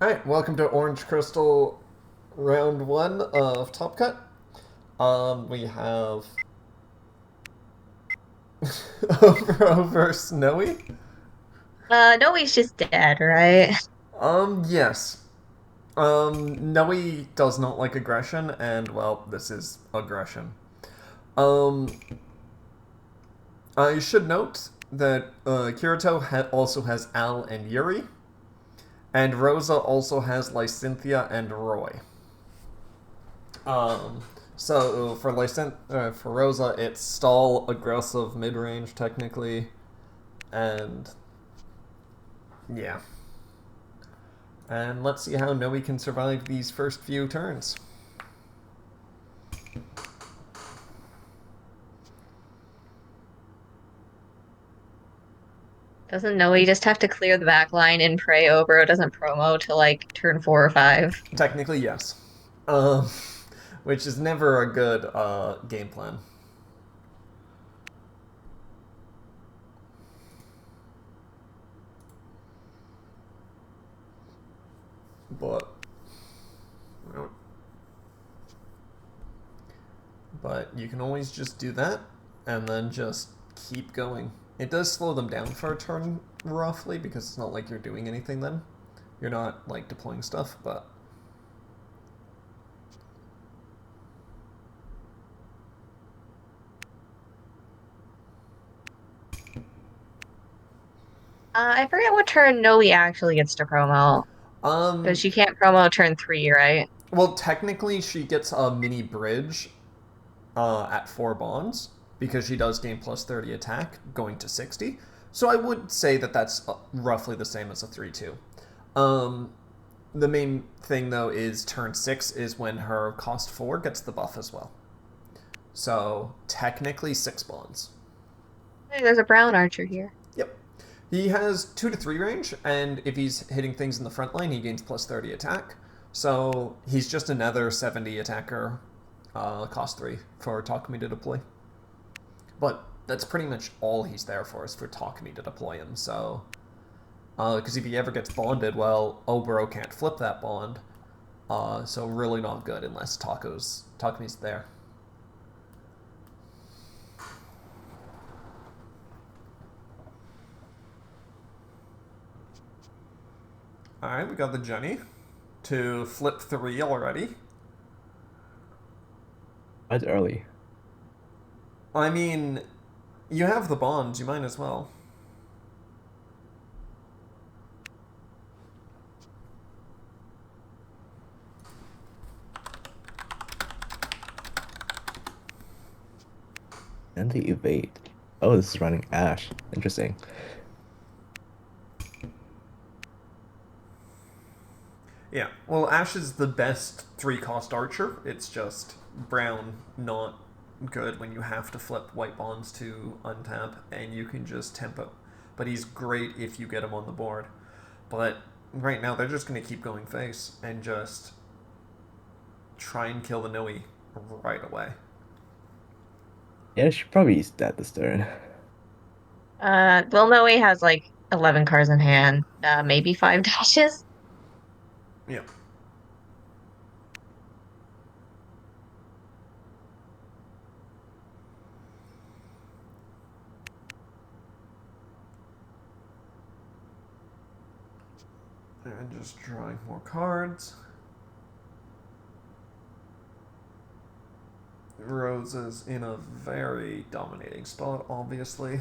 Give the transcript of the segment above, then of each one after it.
Alright, welcome to Orange Crystal round one of Top Cut. We have over Snowy. No, he's just dead, right? Yes. Noe does not like aggression, and well, this is aggression. Um, I should note that Kirito also has Al and Yuri, and Rosa also has Lysynthia and Roy. Um, so for Rosa, it's stall, aggressive, mid range technically, and yeah. And let's see how Noe can survive these first few turns. Doesn't know he just have to clear the back line and pray Obro doesn't promo till like turn 4 or 5. Technically, yes. Um, which is never a good game plan. But but you can always just do that and then just keep going. It does slow them down for a turn roughly because it's not like you're doing anything then. You're not like deploying stuff, but I forget what turn Noe actually gets to promo. Because um she can't promo turn 3, right? well technically she gets a mini bridge at 4 bonds because she does gain plus 30 attack going to 60. So I would say that that's roughly the same as a 3-2. Um, the main thing though is turn 6 is when her cost 4 gets the buff as well. So technically 6 bonds. Hey, there's a brown archer here. Yep. He has 2 to 3 range, and if he's hitting things in the front line, he gains plus 30 attack. So he's just another 70 attacker, cost 3 for Takumi to deploy. But that's pretty much all he's there for is for Takumi to deploy him. So, because if he ever gets bonded, well, Oboro can't flip that bond. So really not good unless Takumi's there. All right, we got the Jenny to flip 3 already. That's early. I mean, you have the bonds, you might as well. And the evade. Oh, this is running Ash. Interesting. Yeah, well, Ash is the best 3 cost archer. It's just Brown not good when you have to flip white bonds to untap, and you can just tempo. But he's great if you get him on the board. But right now, they're just going to keep going face and just try and kill the Noe right away. Yeah, she probably is dead this turn. Well, Noe has like 11 cards in hand, maybe 5 dashes. Yeah. And just drawing more cards. Rose is in a very dominating spot, obviously.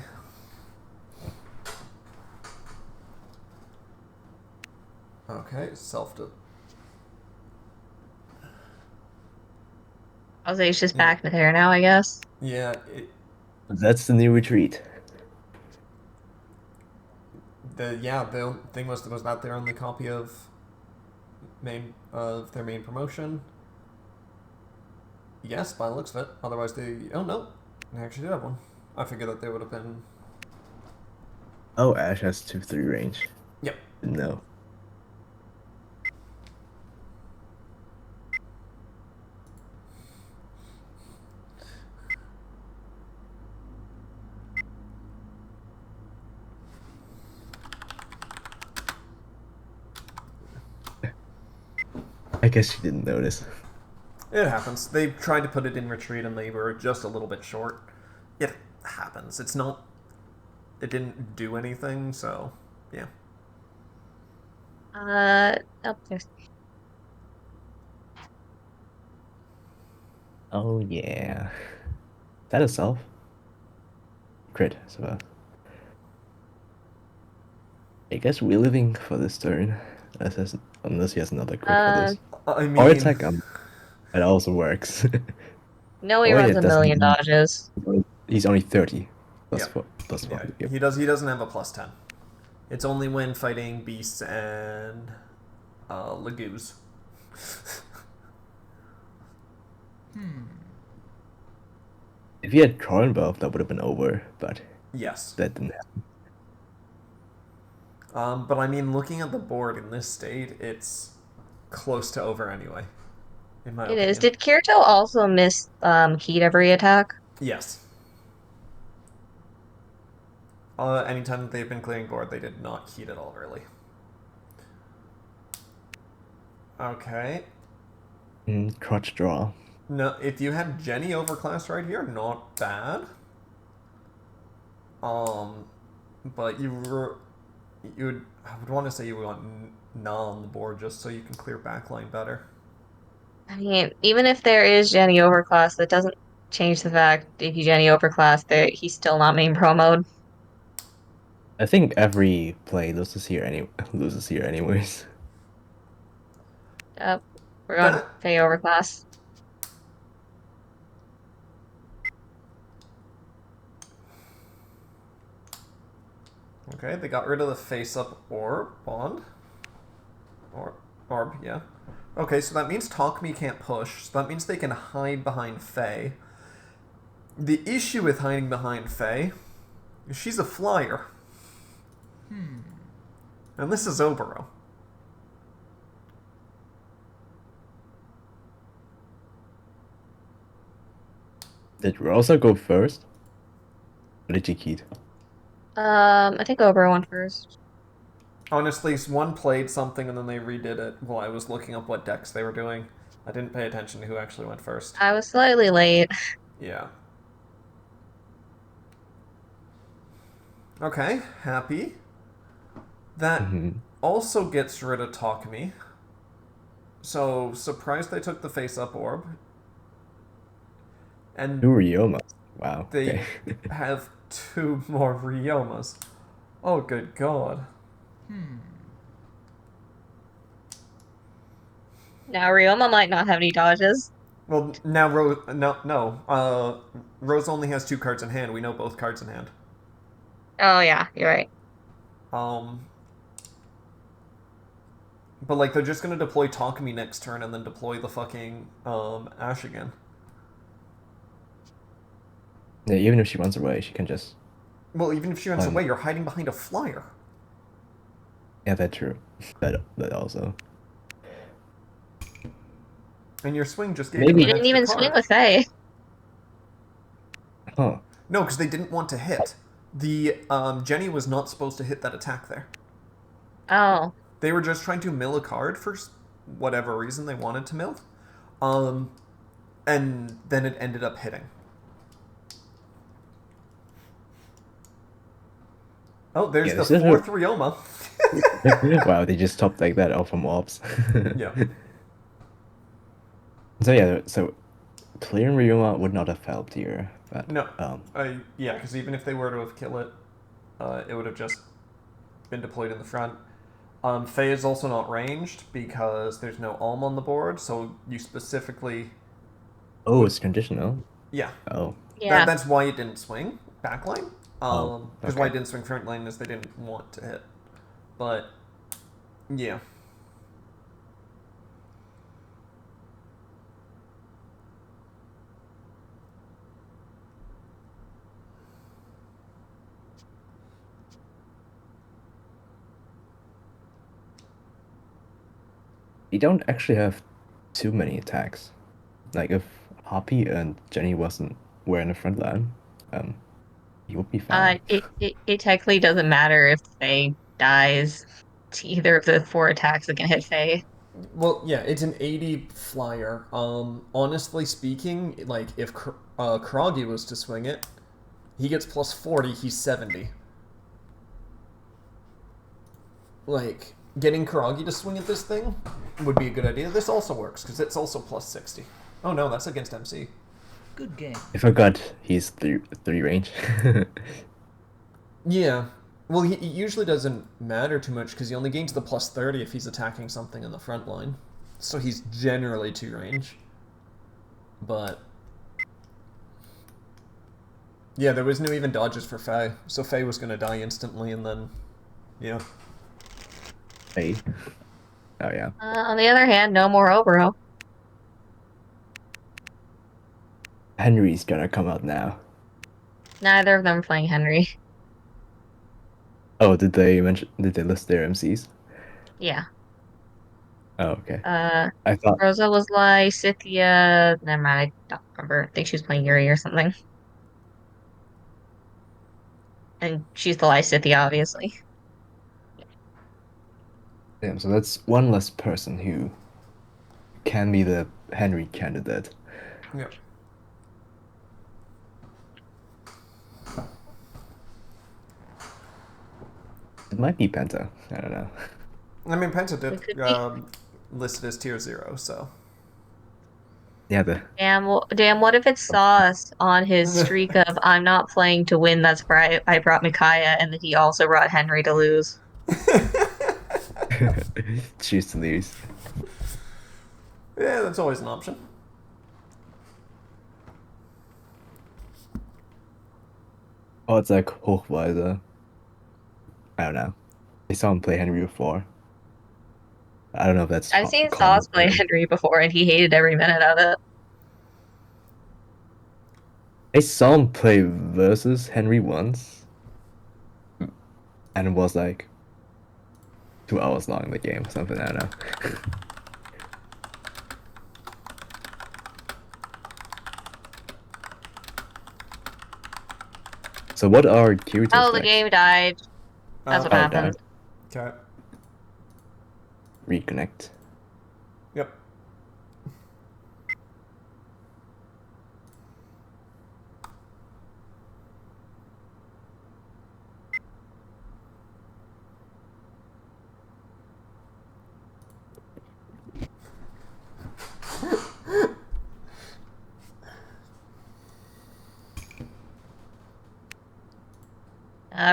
Okay, self to. I'll say she's Yeah, back there now, I guess. yeah. That's the new retreat. The thing was that their only copy of their main promotion. Yes, by the looks of it. Otherwise, oh no, they actually did have one. I figured that they would have been. Oh, Ash has 2-3 range. Yep. No. I guess she didn't notice. It happens. They tried to put it in retreat and they were just a little bit short. It happens. It's not. It didn't do anything, so yeah. Oh, there's Oh yeah. That itself. Crit, so I guess we're living for this turn. Unless he has another crit for uh this. I Or mean, attack, it also works. no, he Oh yeah, runs it a doesn't. million dodges. He's only 30. Plus yeah, 4. Plus 4. yeah. Yep. He does. He doesn't have a +10. It's only when fighting beasts and Lagoos. If he had Crownbuff, that would have been over, but Yes. that didn't happen. But I mean, looking at the board in this state, it's close to over anyway. In my It opinion. is. Did Kirito also miss heat every attack? Yes. Anytime that they've been clearing board, they did not heat at all, really. Okay. Crotch draw. No, if you had Jenny overclass right here, not bad. But I would want to say you would want Na on the board just so you can clear backline better. I mean, even if there is Jenny overclass, that doesn't change the fact if you Jenny overclass that he's still not main pro mode. I think every play loses here anyways. Uh, we're on That Faye overclass. Okay, they got rid of the face-up orb bond. Orb, yeah. Okay, so that means Talk Me can't push, so that means they can hide behind Faye. The issue with hiding behind Faye is she's a flyer. And this is Obero. Did Rosa go first? Or did she keep? I think Oberon went first. Honestly, one played something and then they redid it while I was looking up what decks they were doing. I didn't pay attention to who actually went first. I was slightly late. Yeah. Okay, happy. That also gets rid of Talk Me. So, surprised they took the face-up orb. And Ryoma. Wow. they Okay. have 2 more Ryomas. Oh, good God. Now Ryoma might not have any dodges. Well, now Rose... No. Rose only has 2 cards in hand. We know both cards in hand. Oh yeah, you're right. But, like, they're just gonna deploy Takumi next turn and then deploy the fucking, Ash again. Yeah, even if she runs away, she can just. Well, even if she runs away, you're hiding behind a flyer. Yeah, that's true. That also. And your swing just gave Maybe- them You an didn't even extra swing card. with Faye. Huh. No, because they didn't want to hit. The Jenny was not supposed to hit that attack there. Oh. They were just trying to mill a card for whatever reason they wanted to mill. And then it ended up hitting. Oh, there's Yeah, the this is 4th Ryoma. Wow, they just topped like that off from ops. Yeah. So yeah, so clearing Ryoma would not have helped here. But, No. Yeah, because even if they were to have killed it, it would have just been deployed in the front. Faye is also not ranged because there's no Alm on the board, so you specifically... Oh, it's conditional. Yeah. Oh. Yeah. That's why it didn't swing backline. Because why it okay. didn't swing front line is they didn't want to hit. But, yeah. You don't actually have too many attacks. Like if Hoppy and Jenny were in the front line, you would be fine. It technically doesn't matter if Faye dies to either of the 4 attacks that can hit Faye. Well, yeah, it's an 80 flyer. Honestly speaking, like if Kragi was to swing it, he gets plus 40. He's 70. Like getting Karagi to swing at this thing would be a good idea. This also works because it's also plus 60. Oh no, that's against MC. Good game. I forgot he's three range. Yeah. Well, he usually doesn't matter too much because he only gains the plus 30 if he's attacking something in the front line. So he's generally 2 range. But yeah, there was no even dodges for Faye. So Faye was going to die instantly and then, yeah. Hey. Oh yeah. On the other hand, no more Obro. Henry's gonna come out now. Neither of them are playing Henry. Oh, did they list their MCs? Yeah. Oh, okay. I thought Rosa was like Scythia. Never mind, I don't remember. I think she was playing Yuri or something. And she's the Lysithia, obviously. damn, so that's one less person who can be the Henry candidate. Yeah. It might be Penta. I don't know. I mean, Penta It could did be. listed as tier 0, so. Yeah, the Damn, what if it's Sauce on his streak of I'm not playing to win, that's why I brought Micaiah, and then he also brought Henry to lose. choose to lose. Yeah, that's always an option. Oh, it's like Hochweiser. I don't know. I saw him play Henry before. I don't know if that's I've seen common Sauce for play him. Henry before, and he hated every minute of it. I saw him play versus Henry once, and it was like 2 hours long in the game or something. I don't know. So what are Kirito's Oh, the decks? game died. That's what Oh, happened. Okay. Reconnect. Yep.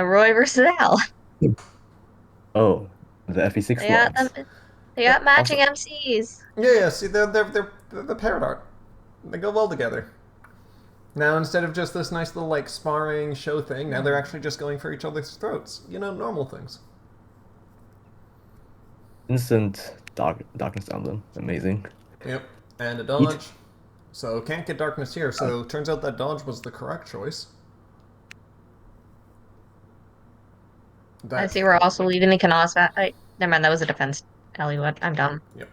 Roy versus Al. Oh, the FE6 They got logs. them. They got matching Also, MCs. yeah. See, they're paired art. They go well together. Now, instead of just this nice little like sparring show thing, now they're actually just going for each other's throats. You know, normal things. Instant darkness emblem. Amazing. Yep. And a dodge. So can't get darkness here. So turns out that dodge was the correct choice. I see we're also leaving the Canos back. Never mind, that was a defense. Elliewood. I'm dumb. Yep.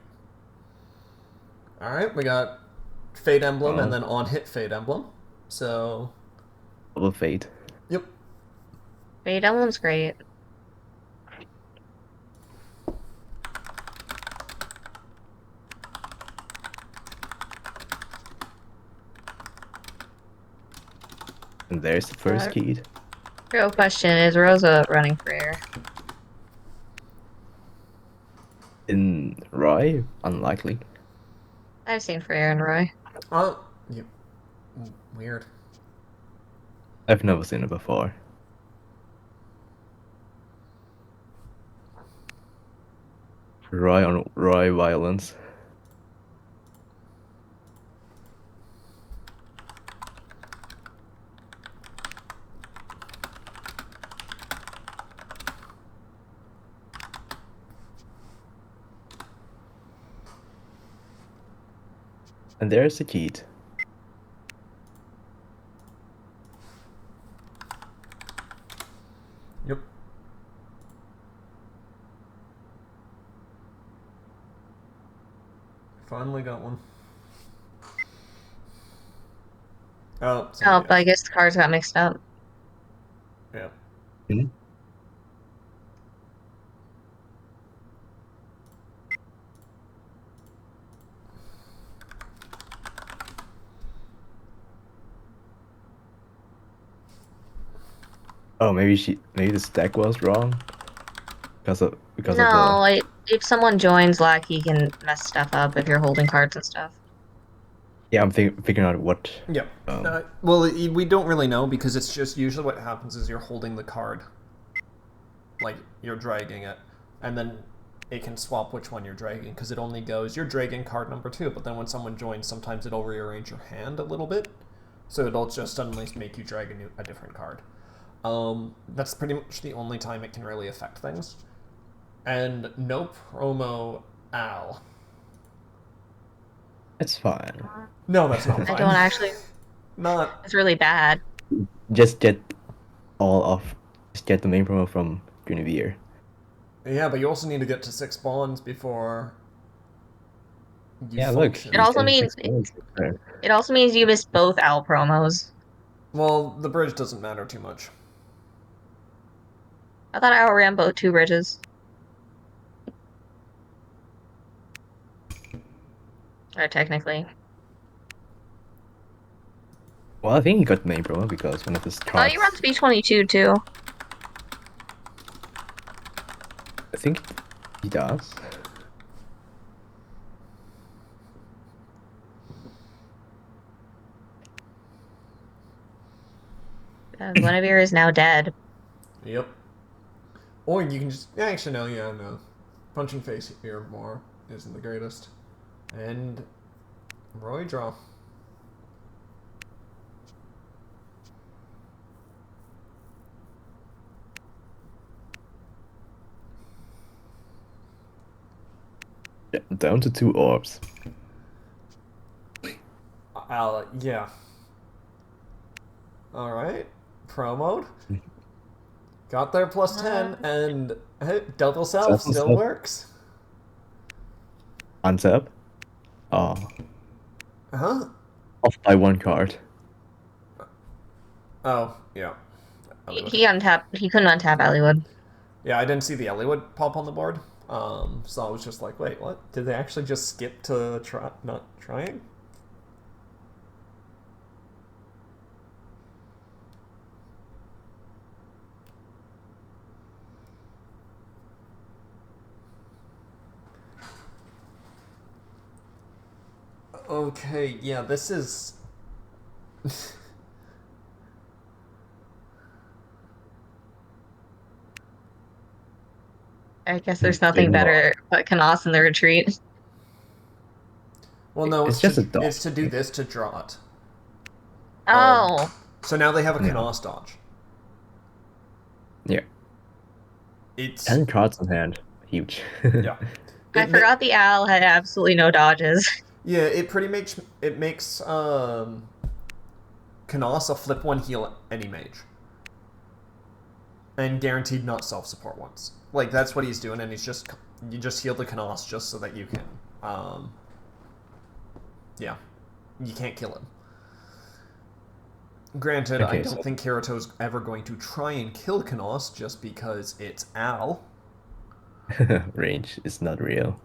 All right, we got Fate Emblem and Oh. then on hit Fate Emblem. So. Double fate. Yep. Fate Emblem's great. And there's the first key. Real question, is Rosa running for air? In Roy, unlikely. I've seen for air and Roy. Yep. Weird. I've never seen it before. Roy on Roy violence. And there's the key. Yep. Finally got one. Oh, Oh, but I guess the cards got mixed up. Yeah. Hmm? Oh, maybe this deck was wrong because of the. No, if someone joins Lack, he can mess stuff up if you're holding cards and stuff. Yeah, I'm figuring out what. Yep. Um, Well, we don't really know because it's just usually what happens is you're holding the card, like you're dragging it, and then it can swap which one you're dragging because it only goes you're dragging card number 2, but then when someone joins, sometimes it'll rearrange your hand a little bit, so it'll just suddenly make you drag a different card. That's pretty much the only time it can really affect things. And no promo Al. it's fine. No, that's not fine. I don't actually. Not. It's really bad. Just get the main promo from Guinevere. Yeah, but you also need to get to 6 bonds before you Look. function. It also means you missed both Al promos. Well, the bridge doesn't matter too much. I thought Al ran both 2 bridges. Or technically. Well, I think he got the main promo because one of his Oh, cards. he runs B22 too. I think he does. Guinevere is now dead. Yep. Or you can just... Actually, no. Punching face here more isn't the greatest. And... Roy draw. Down to 2 orbs. Yeah. Alright. Pro mode. Got there plus 10, and hey, double self still works. Untap. Oh. Huh? Off by 1 card. Oh, yeah. He untapped. He couldn't untap Elliowood. Yeah, I didn't see the Elliowood pop on the board. So I was just like, wait, what? Did they actually just skip to not trying? Okay, yeah, this is... I guess there's nothing better but Canos in the retreat. Well, no, It's just a dodge. It's to do this to draw it. Oh. So now they have a Canos dodge. Yeah. It's 10 cards in hand. Huge. Yeah. I forgot the Al had absolutely no dodges. Yeah, it pretty makes Canos a flip 1 heal any mage. And guaranteed not self-support once. Like, that's what he's doing, and you just heal the Canos just so that you can, yeah. You can't kill him. Granted, Okay, I don't think Kirito's ever going to try and kill Canos just because it's Al. Range is not real.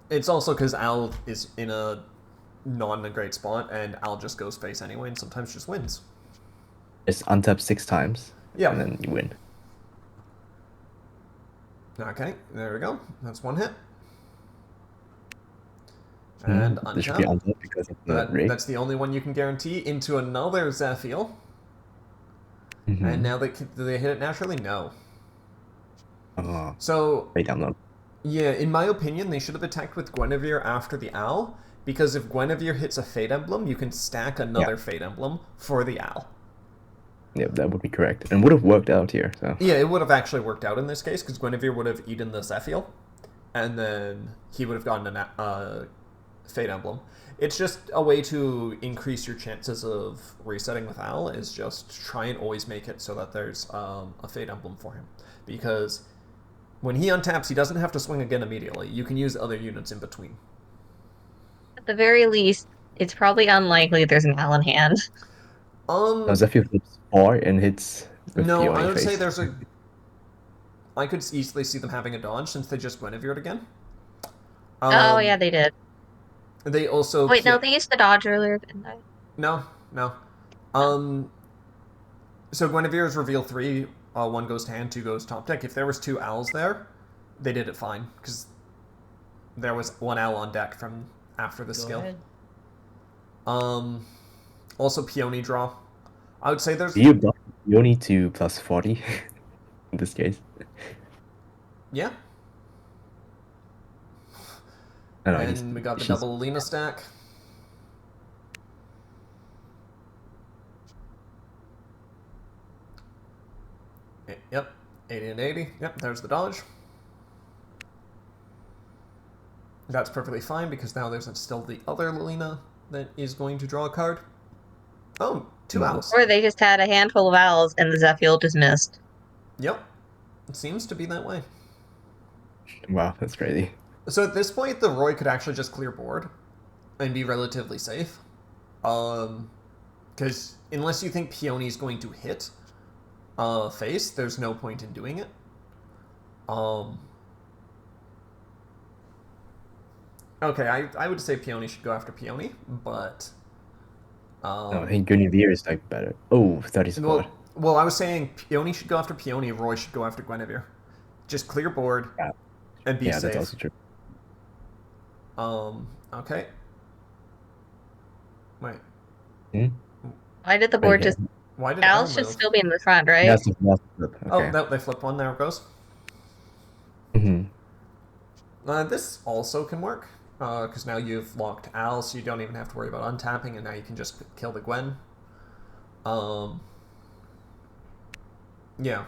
It's also because Al is in a great spot, and Al just goes face anyway, and sometimes just wins. Just untap 6 times. Yeah. And then you win. Okay, there we go. That's 1 hit. And This should be untap. untap because of the rate. That's the only one you can guarantee. Into another Zephyr. And now do they hit it naturally? No. So Wait, I'm not. yeah, in my opinion, they should have attacked with Guinevere after the Owl, because if Guinevere hits a Fate Emblem, you can stack another Fate Emblem for the Owl. Yeah, that would be correct. And would have worked out here. So Yeah, it would have actually worked out in this case, because Guinevere would have eaten the Zephyr, and then he would have gotten a Fate Emblem. It's just a way to increase your chances of resetting with Owl, is just try and always make it so that there's a Fate Emblem for him. Because when he untaps, he doesn't have to swing again immediately. You can use other units in between. At the very least, it's probably unlikely there's an Al in hand. now Zephyr flips 4 and hits with No, POA I would face. say there's a... I could easily see them having a dodge since they just Guinevered again. Oh, yeah, they did. They also... Wait, no, they used the dodge earlier, didn't they? No. So Guinevere's reveal 3, 1 goes to hand, 2 goes top deck. If there was 2 owls there, they did it fine, because there was 1 owl on deck from after the skill. Ahead. Also peony draw. I would say there's... Do you block Peony to plus 40 in this case? Yeah. I know, And we got the double Lena stack. Yep, 80 and 80. Yep, there's the dodge. That's perfectly fine because now there's still the other Lena that is going to draw a card. Oh, 2 owls. Or they just had a handful of owls and the Zephyr just missed. Yep, it seems to be that way. Wow, that's crazy. So at this point, the Roy could actually just clear board and be relatively safe. Because unless you think Peony's going to hit face, there's no point in doing it. Okay, I would say Peony should go after Peony, but... no, I think Guinevere is like better. Oh, 30 support. Well, I was saying Peony should go after Peony, Roy should go after Guinevere. Just clear board and be safe. Yeah, that's also true. Okay. Wait. Why did the board just... Why did Owls Owl should move? still be in the front, right? That's the flip. Okay. Oh, no, they flipped one. There it goes. This also can work, because now you've locked Al, so you don't even have to worry about untapping, and now you can just kill the Gwen. Yeah.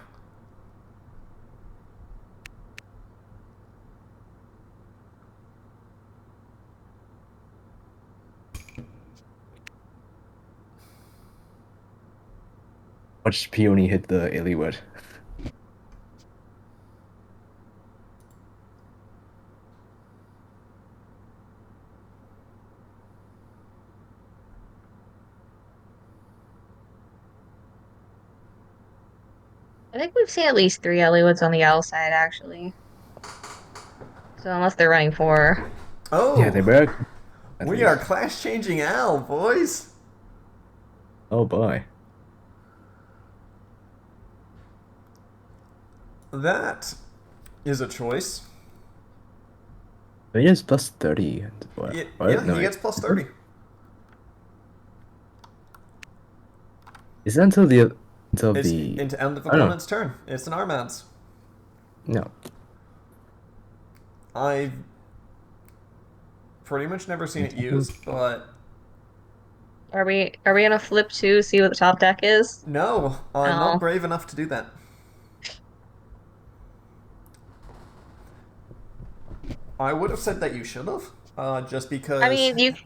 Watch Peony hit the Illywood. I think we've seen at least 3 Ellywoods on the owl side, actually. So unless they're running 4. Oh! Yeah, they work. We are class-changing Al, boys! Oh boy. That is a choice. He has plus 30. What? Yeah, No, he gets plus 30. Is that until the It's into end of opponent's turn. It's an Armads. No. I've pretty much never seen it used, but Are we gonna flip 2, see what the top deck is? no, I'm not brave enough to do that. I would have said that you should have, just because... I mean,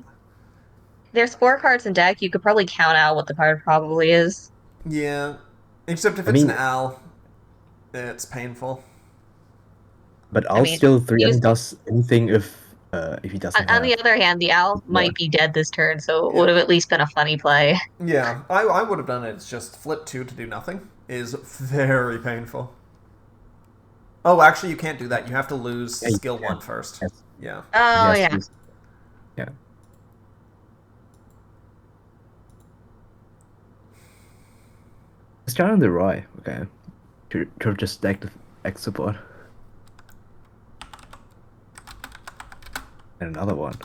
there's 4 cards in deck, you could probably count out what the card probably is. Yeah, except if it's an Al, it's painful. But I'll still 3M does anything if he doesn't On the other hand, the owl might be dead this turn, so it would have at least been a funny play. Yeah, I would have done it. It's just flip 2 to do nothing is very painful. Oh, actually, you can't do that. You have to lose skill 1 first. Yes. Yeah. Oh, yeah. Yeah. Let's try on the Roy. Okay. Could have just stacked the X support. And another one.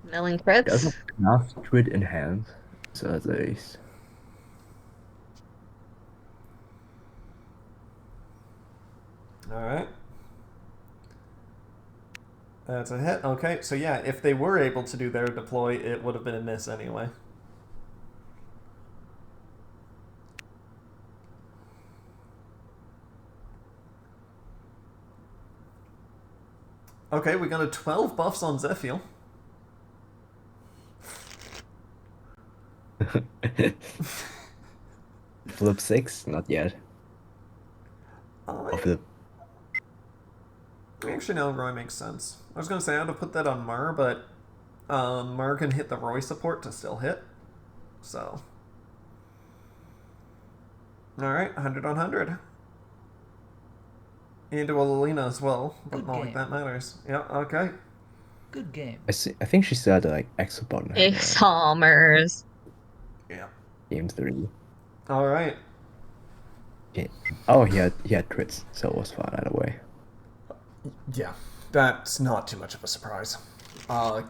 Milling crits. Doesn't enough crit in hand, so that's an ace. Alright. That's a hit. Okay, so yeah, if they were able to do their deploy, it would have been a miss anyway. Okay, we got a 12 buffs on Zephyr. Flip 6? Not yet. Actually, no, Roy makes sense. I was going to say I had to put that on Mar, but Mar can hit the Roy support to still hit. So. Alright, 100 on 100. into Alina as well, but Good not like game. that matters. Yeah, okay. Good game. I think she said like Exobot in Big her Salmers. Yeah. game 3. Alright. Yeah. Oh, he had crits, so it was fine either way. Yeah, that's not too much of a surprise. Alright,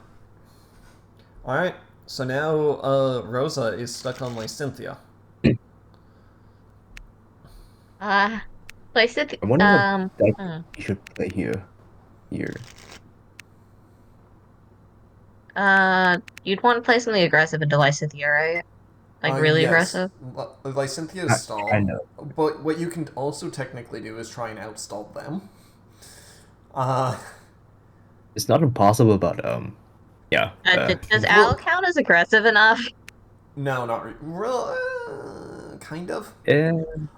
so now Rosa is stuck on Lysynthia. Place it. I wonder what deck Hmm. you should play here. Here. You'd want to play something aggressive into Lysithea, right? Like really Yes, aggressive. Lysynthia is stall, Kind of. but what you can also technically do is try and outstall them. Uh, It's not impossible, but yeah. Does Al count as aggressive enough? no, not kind of. eh,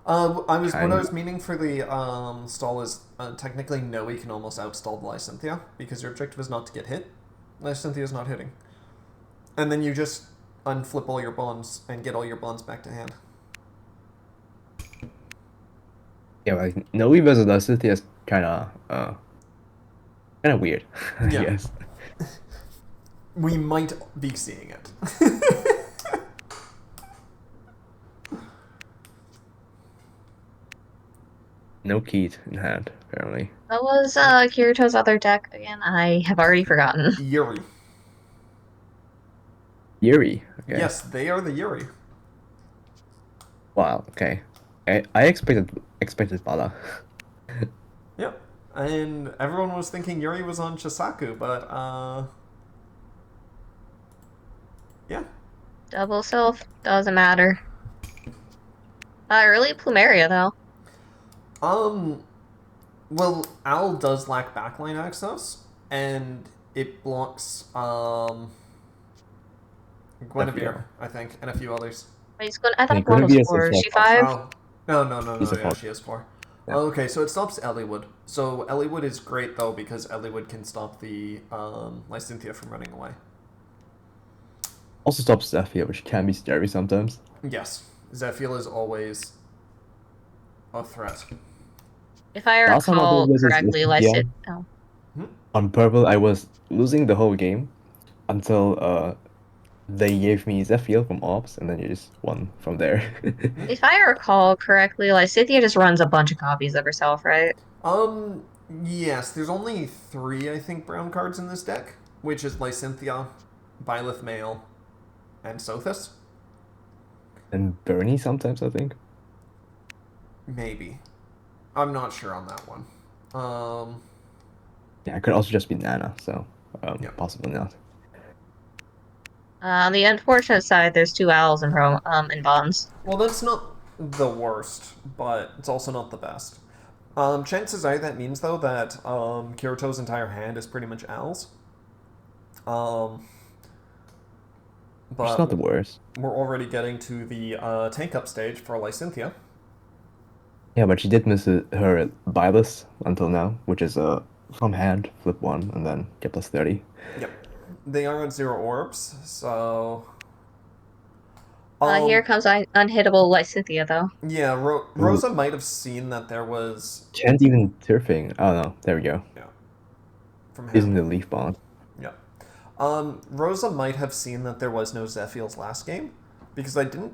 What I kind was of. meaning for the stall is technically no, he can almost outstall Lysynthia because your objective is not to get hit. Lysynthia is not hitting, and then you just unflip all your bonds and get all your bonds back to hand. Yeah, like Noe versus Lysithea is kind of weird. I Yeah. guess. We might be seeing it. No Keat in hand, apparently. What was Kirito's other deck again? I have already forgotten. Yuri. Yuri. Okay. Yes, they are the Yuri. Wow. Okay. I expected Bala. Yep. And everyone was thinking Yuri was on Chisaku, but yeah. Double self doesn't matter. Early Plumeria though. Well, Owl does lack backline access, and it blocks Guinevere, I think, and a few others. Wait, I thought Think one was Guinevere is 4. Is a she four. 5? Oh, no, He's a yeah, four. she is 4. Yeah. Okay, so it stops Elliewood. So Elliewood is great, though, because Elliewood can stop the Lysynthia from running away. Also stops Zephyr, which can be scary sometimes. Yes, Zephyr is always a threat. If I Last time I recall did this is correctly, Lysithea. Oh. On purple, I was losing the whole game until they gave me Zephyr from Ops, and then you just won from there. If I recall correctly, Lysithea just runs a bunch of copies of herself, right? Yes, there's only 3, I think, brown cards in this deck, which is Lysynthia, Byleth Male, and Sothis. And Bernie sometimes, I think. Maybe. I'm not sure on that one. Yeah, it could also just be Nana, so Yeah. possibly not. On the unfortunate side, there's 2 owls in bonds. Well, that's not the worst, but it's also not the best. Chances are that means, though, that Kirito's entire hand is pretty much owls. But It's not the worst. we're already getting to the tank up stage for Lysynthia. Yeah, but she did miss her Byleth until now, which is from hand, flip 1, and then get plus 30. Yep. They are at 0 orbs, so... Here comes unhittable Lysithea, though. Yeah, Rosa might have seen that there was... Can't even turfing. Oh no, there we go. Yeah. From Isn't hand. the leaf bond? Yeah. Rosa might have seen that there was no Zephyr's last game, because I didn't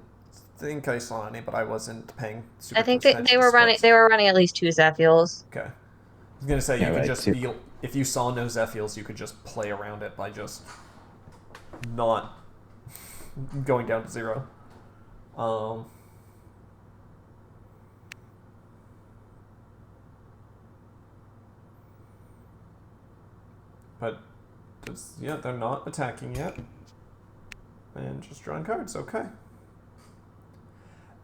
think I saw any, but I wasn't paying super I think close they attention were to running. sports. They were running at least 2 Zephyls. Okay. I was gonna say, Yeah, you could right, just too. feel... If you saw no Zephyrs, you could just play around it by just not going down to 0. But, yeah, they're not attacking yet. And just drawing cards, okay.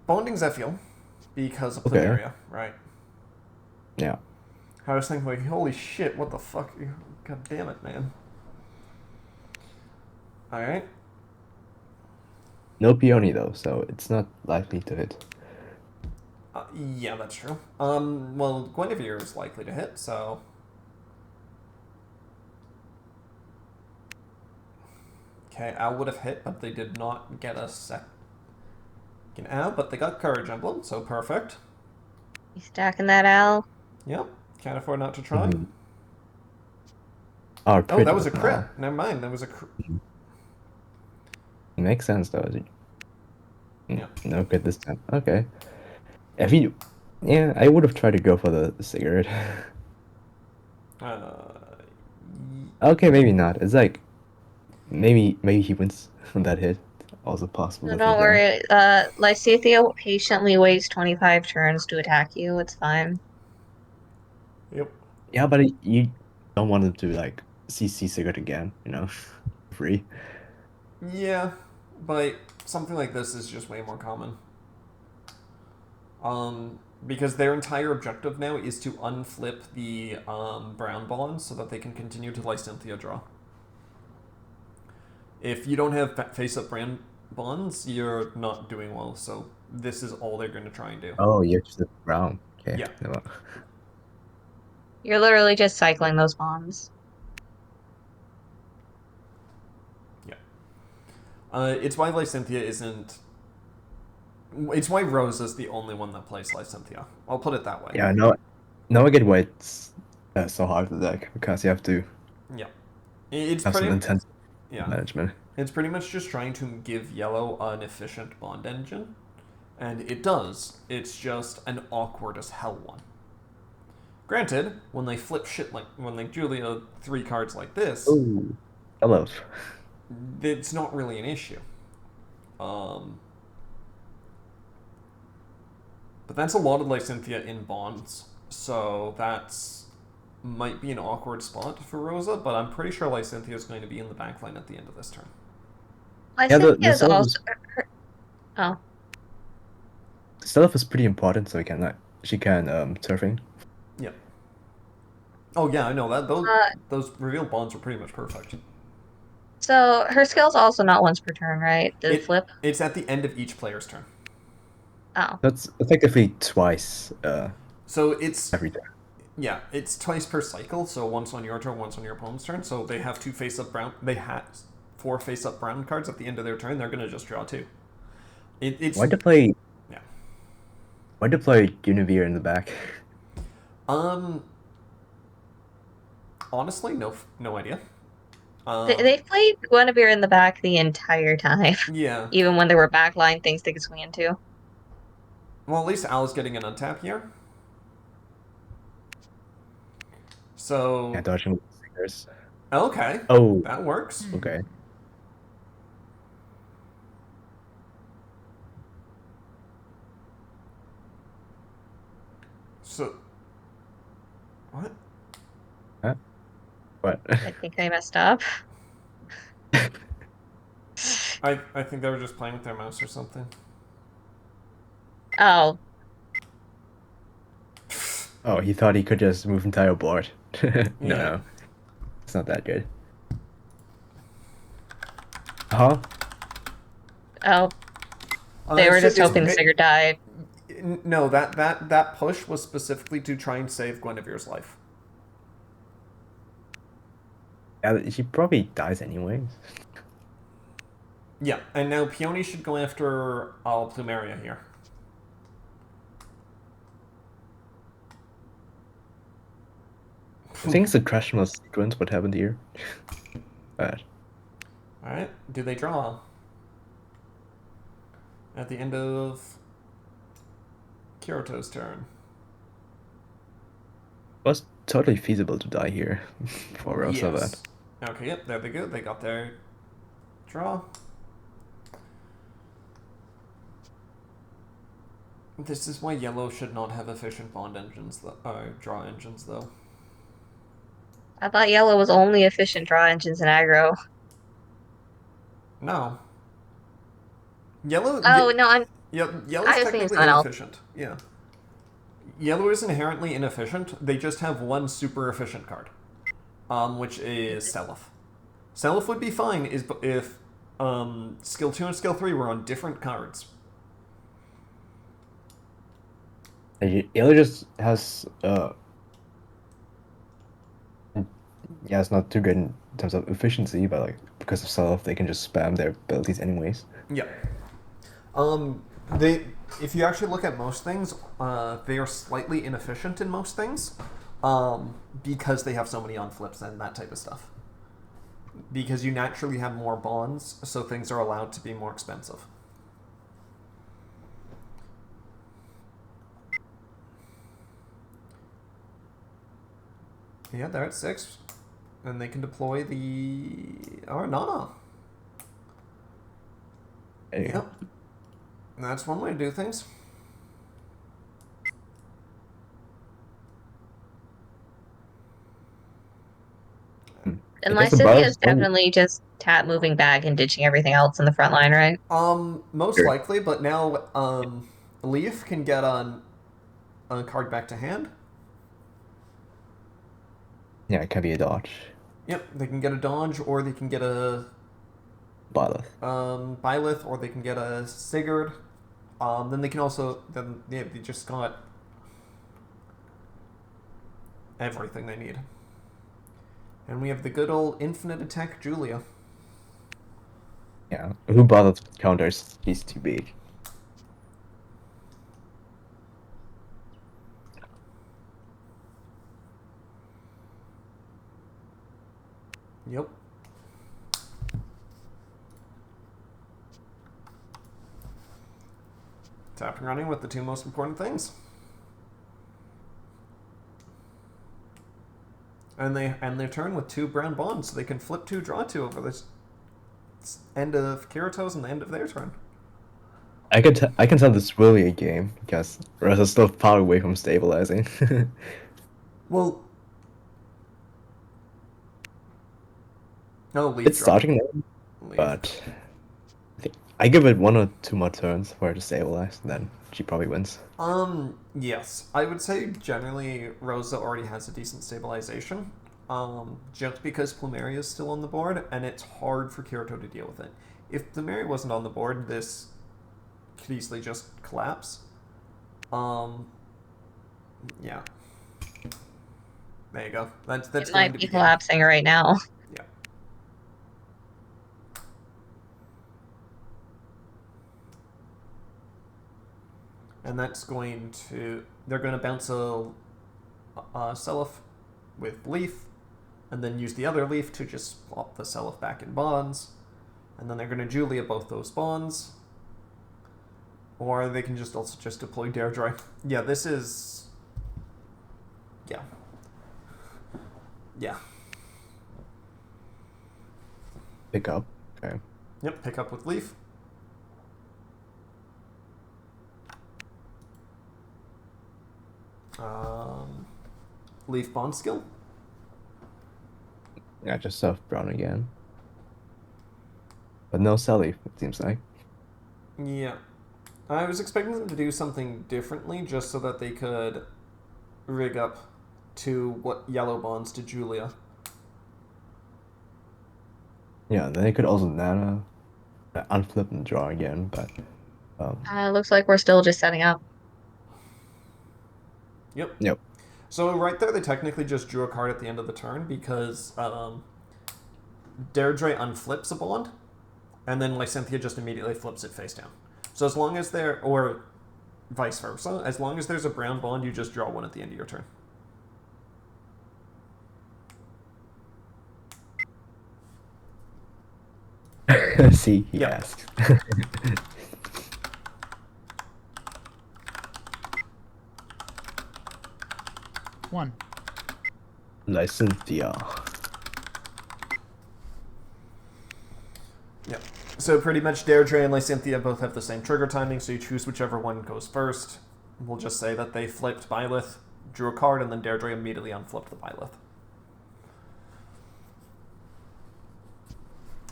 Bonding Zephyr, because of Okay. Plumeria, right? Yeah. I was thinking, like, holy shit, what the fuck? God damn it, man. Alright. No peony though, so it's not likely to hit. Yeah, that's true. Well, Guinevere is likely to hit, so... Okay, Al would have hit, but they did not get a second Al, but they got Courage Emblem, so perfect. You stacking that owl? Yep. Can't afford not to try. Mhm. Oh, Oh, that was a critical. crit. Wow. Never mind. That was a crit. It makes sense though. Yeah. No crit this time. Okay. If you, yeah, I would have tried to go for the cigarette. Uh, Okay, maybe not. It's like maybe he wins on that hit. Also possible No, to don't think of. worry. Lysithea patiently waits 25 turns to attack you. It's fine. yep. Yeah, but you don't want him to like CC cigarette again, free. Yeah, but something like this is just way more common. Because their entire objective now is to unflip the brown bonds so that they can continue to Lysynthia draw. If you don't have face-up brown bonds, you're not doing well. So this is all they're going to try and do. Oh, you're just a brown. Okay. Yeah. No. You're literally just cycling those bonds. Yeah. It's why Lysynthia isn't. It's why Rose is the only one that plays Lysynthia. I'll put it that way. Yeah, no. Now I get why it's so hard to deck because you have to Yeah. It's have some pretty. intense Yeah. management. It's pretty much just trying to give yellow an efficient bond engine, and it does. It's just an awkward as hell one. Granted, when they flip shit like when they Julia 3 cards like this, Oh, I love. it's not really an issue. But that's a lot of Lysynthia in bonds, so that's might be an awkward spot for Rosa, but I'm pretty sure Lysynthia is going to be in the backline at the end of this turn. Yeah, the Lysithea is setup also. is Oh, setup is pretty important, so she can surfing. Yeah. Oh yeah, I know that uh, those revealed bonds were pretty much perfect. so her skill's also not once per turn, right? The flip. It's at the end of each player's turn. Oh, That's effectively twice So it's every turn. yeah, it's twice per cycle. So once on your turn, once on your opponent's turn. So they have 2 face-up brown. They had 4 face-up brown cards at the end of their turn. They're gonna just draw 2. It's Why'd they play yeah. why'd they play Guinevere in the back? Honestly, no idea. they played Guinevere in the back the entire time, Yeah. even when there were backline things they could swing into. Well, at least Al's getting an untap here. So Yeah, dodging with fingers. okay, Oh, that works. okay. So what? Huh? What? I think I messed up. I think they were just playing with their mouse or something. Oh, Oh, he thought he could just move entire board. No, Yeah. no. It's not that good. Huh? oh, they were just hoping the Sigurd died. No, that push was specifically to try and save Guinevere's life. Yeah, she probably dies anyways. Yeah, and now Peony should go after Plumeria here. I think it's a Crashmas sequence. What happened here? Alright. Alright, do they draw? At the end of Kirito's turn. It was totally feasible to die here for Rosa, Yes. Okay, yep, there they go. They got their draw. This is why yellow should not have efficient bond engines, draw engines, though. I thought yellow was only efficient draw engines in aggro. No. Yellow. Oh no, Yellow's I was thinking technically something else. inefficient. Yeah. Yellow is inherently inefficient. They just have one super efficient card, which is Seliph. Seliph would be fine if skill 2 and skill 3 were on different cards. Yellow just has yeah, it's not too good in terms of efficiency, but like because of self, they can just spam their abilities anyways. Yeah. If you actually look at most things, they are slightly inefficient in most things. because they have so many on flips and that type of stuff. Because you naturally have more bonds, so things are allowed to be more expensive. Yeah, they're at 6. And they can deploy the... Oh, Nana. Yep. That's one way to do things. And Lysithea is definitely just tap moving back and ditching everything else in the front line, right? Most likely, but now Leaf can get a card back to hand. Yeah, it can be a dodge. Yep, they can get a dodge, or they can get a Byleth, or they can get a Sigurd. Then they can also they just got everything they need. And we have the good old infinite attack Julia. Yeah, who bothers with counters? He's too big. Yep. Tap and running with the two most important things. And they end their turn with 2 brown bonds, so they can flip 2, draw 2 over this end of Kirito's and the end of their turn. I can tell this is really a game because Rosa's still far away from stabilizing. Well, no, Leaf it's starting now, but I give it 1 or 2 more turns for her to stabilize, then she probably wins. Yes. I would say generally Rosa already has a decent stabilization. Just because Plumeria is still on the board, and it's hard for Kirito to deal with it. If Plumeria wasn't on the board, this could easily just collapse. Yeah. There you go. That's it might be collapsing right now. Yeah. And that's going to... They're going to bounce a Seliph with Leaf, and then use the other Leaf to just swap the Seliph back in bonds. And then they're going to Julia both those bonds. Or they can just also just deploy Deirdre. Yeah, this is... Yeah. Yeah. Pick up. Okay. Yep, pick up with Leaf. Leaf bond skill. Yeah, just surf brown again. But no Sally, it seems like. Yeah. I was expecting them to do something differently just so that they could rig up to what yellow bonds to Julia. Yeah, then they could also nano, unflip and draw again, but... looks like we're still just setting up. Yep. So right there, they technically just drew a card at the end of the turn because Deirdre unflips a bond, and then Lysithea just immediately flips it face down. So as long as they're, or vice versa, as long as there's a brown bond, you just draw one at the end of your turn. See, he asked. One. Lysithea. Yep. So pretty much Deirdre and Lysithea both have the same trigger timing, so you choose whichever one goes first. We'll just say that they flipped Byleth, drew a card, and then Deirdre immediately unflipped the Byleth.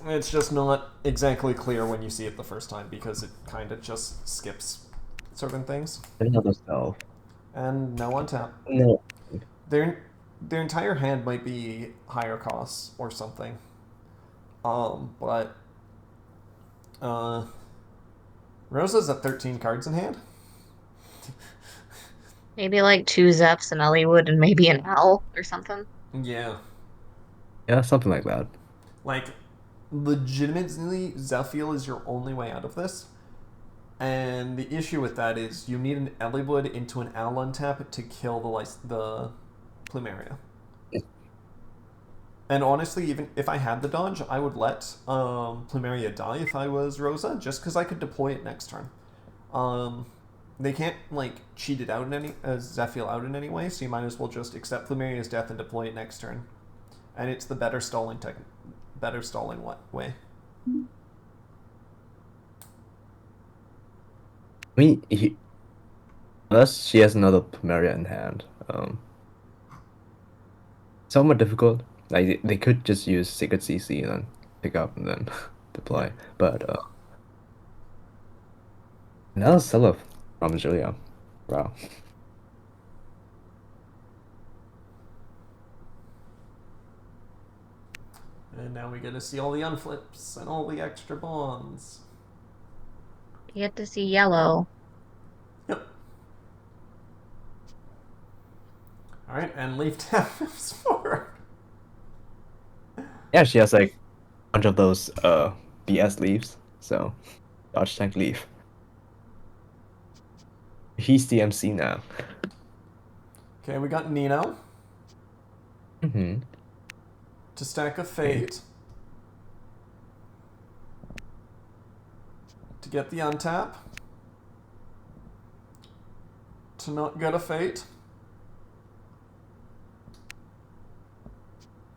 It's just not exactly clear when you see it the first time because it kind of just skips certain things. Another self. And no on tap. No. Their entire hand might be higher costs or something. But Rosa's at 13 cards in hand. Maybe like 2 Zeps, an Elliewood, and maybe an Owl or something. Yeah. Yeah, something like that. Like, legitimately, Zephyl is your only way out of this. And the issue with that is you need an Elliewood into an Owl untap to kill the Plumeria. And honestly, even if I had the dodge, I would let Plumeria die if I was Rosa, just because I could deploy it next turn. They can't like cheat it out in any Zephyr out in any way, so you might as well just accept Plumeria's death and deploy it next turn. And it's the better stalling way. I mean, unless she has another Plumeria in hand, somewhat difficult. Like they could just use Secret CC and then pick up and then deploy. Yeah. But another seller from Julia. Wow. And now we get to see all the unflips and all the extra bonds. You get to see yellow. Yep. Alright, and Leaf taps forward. Yeah, she has like a bunch of those BS leaves. So dodge tank leaf. He's the MC now. Okay, we got Nino Mm-hmm. to stack a Fate. To get the untap. To not get a Fate.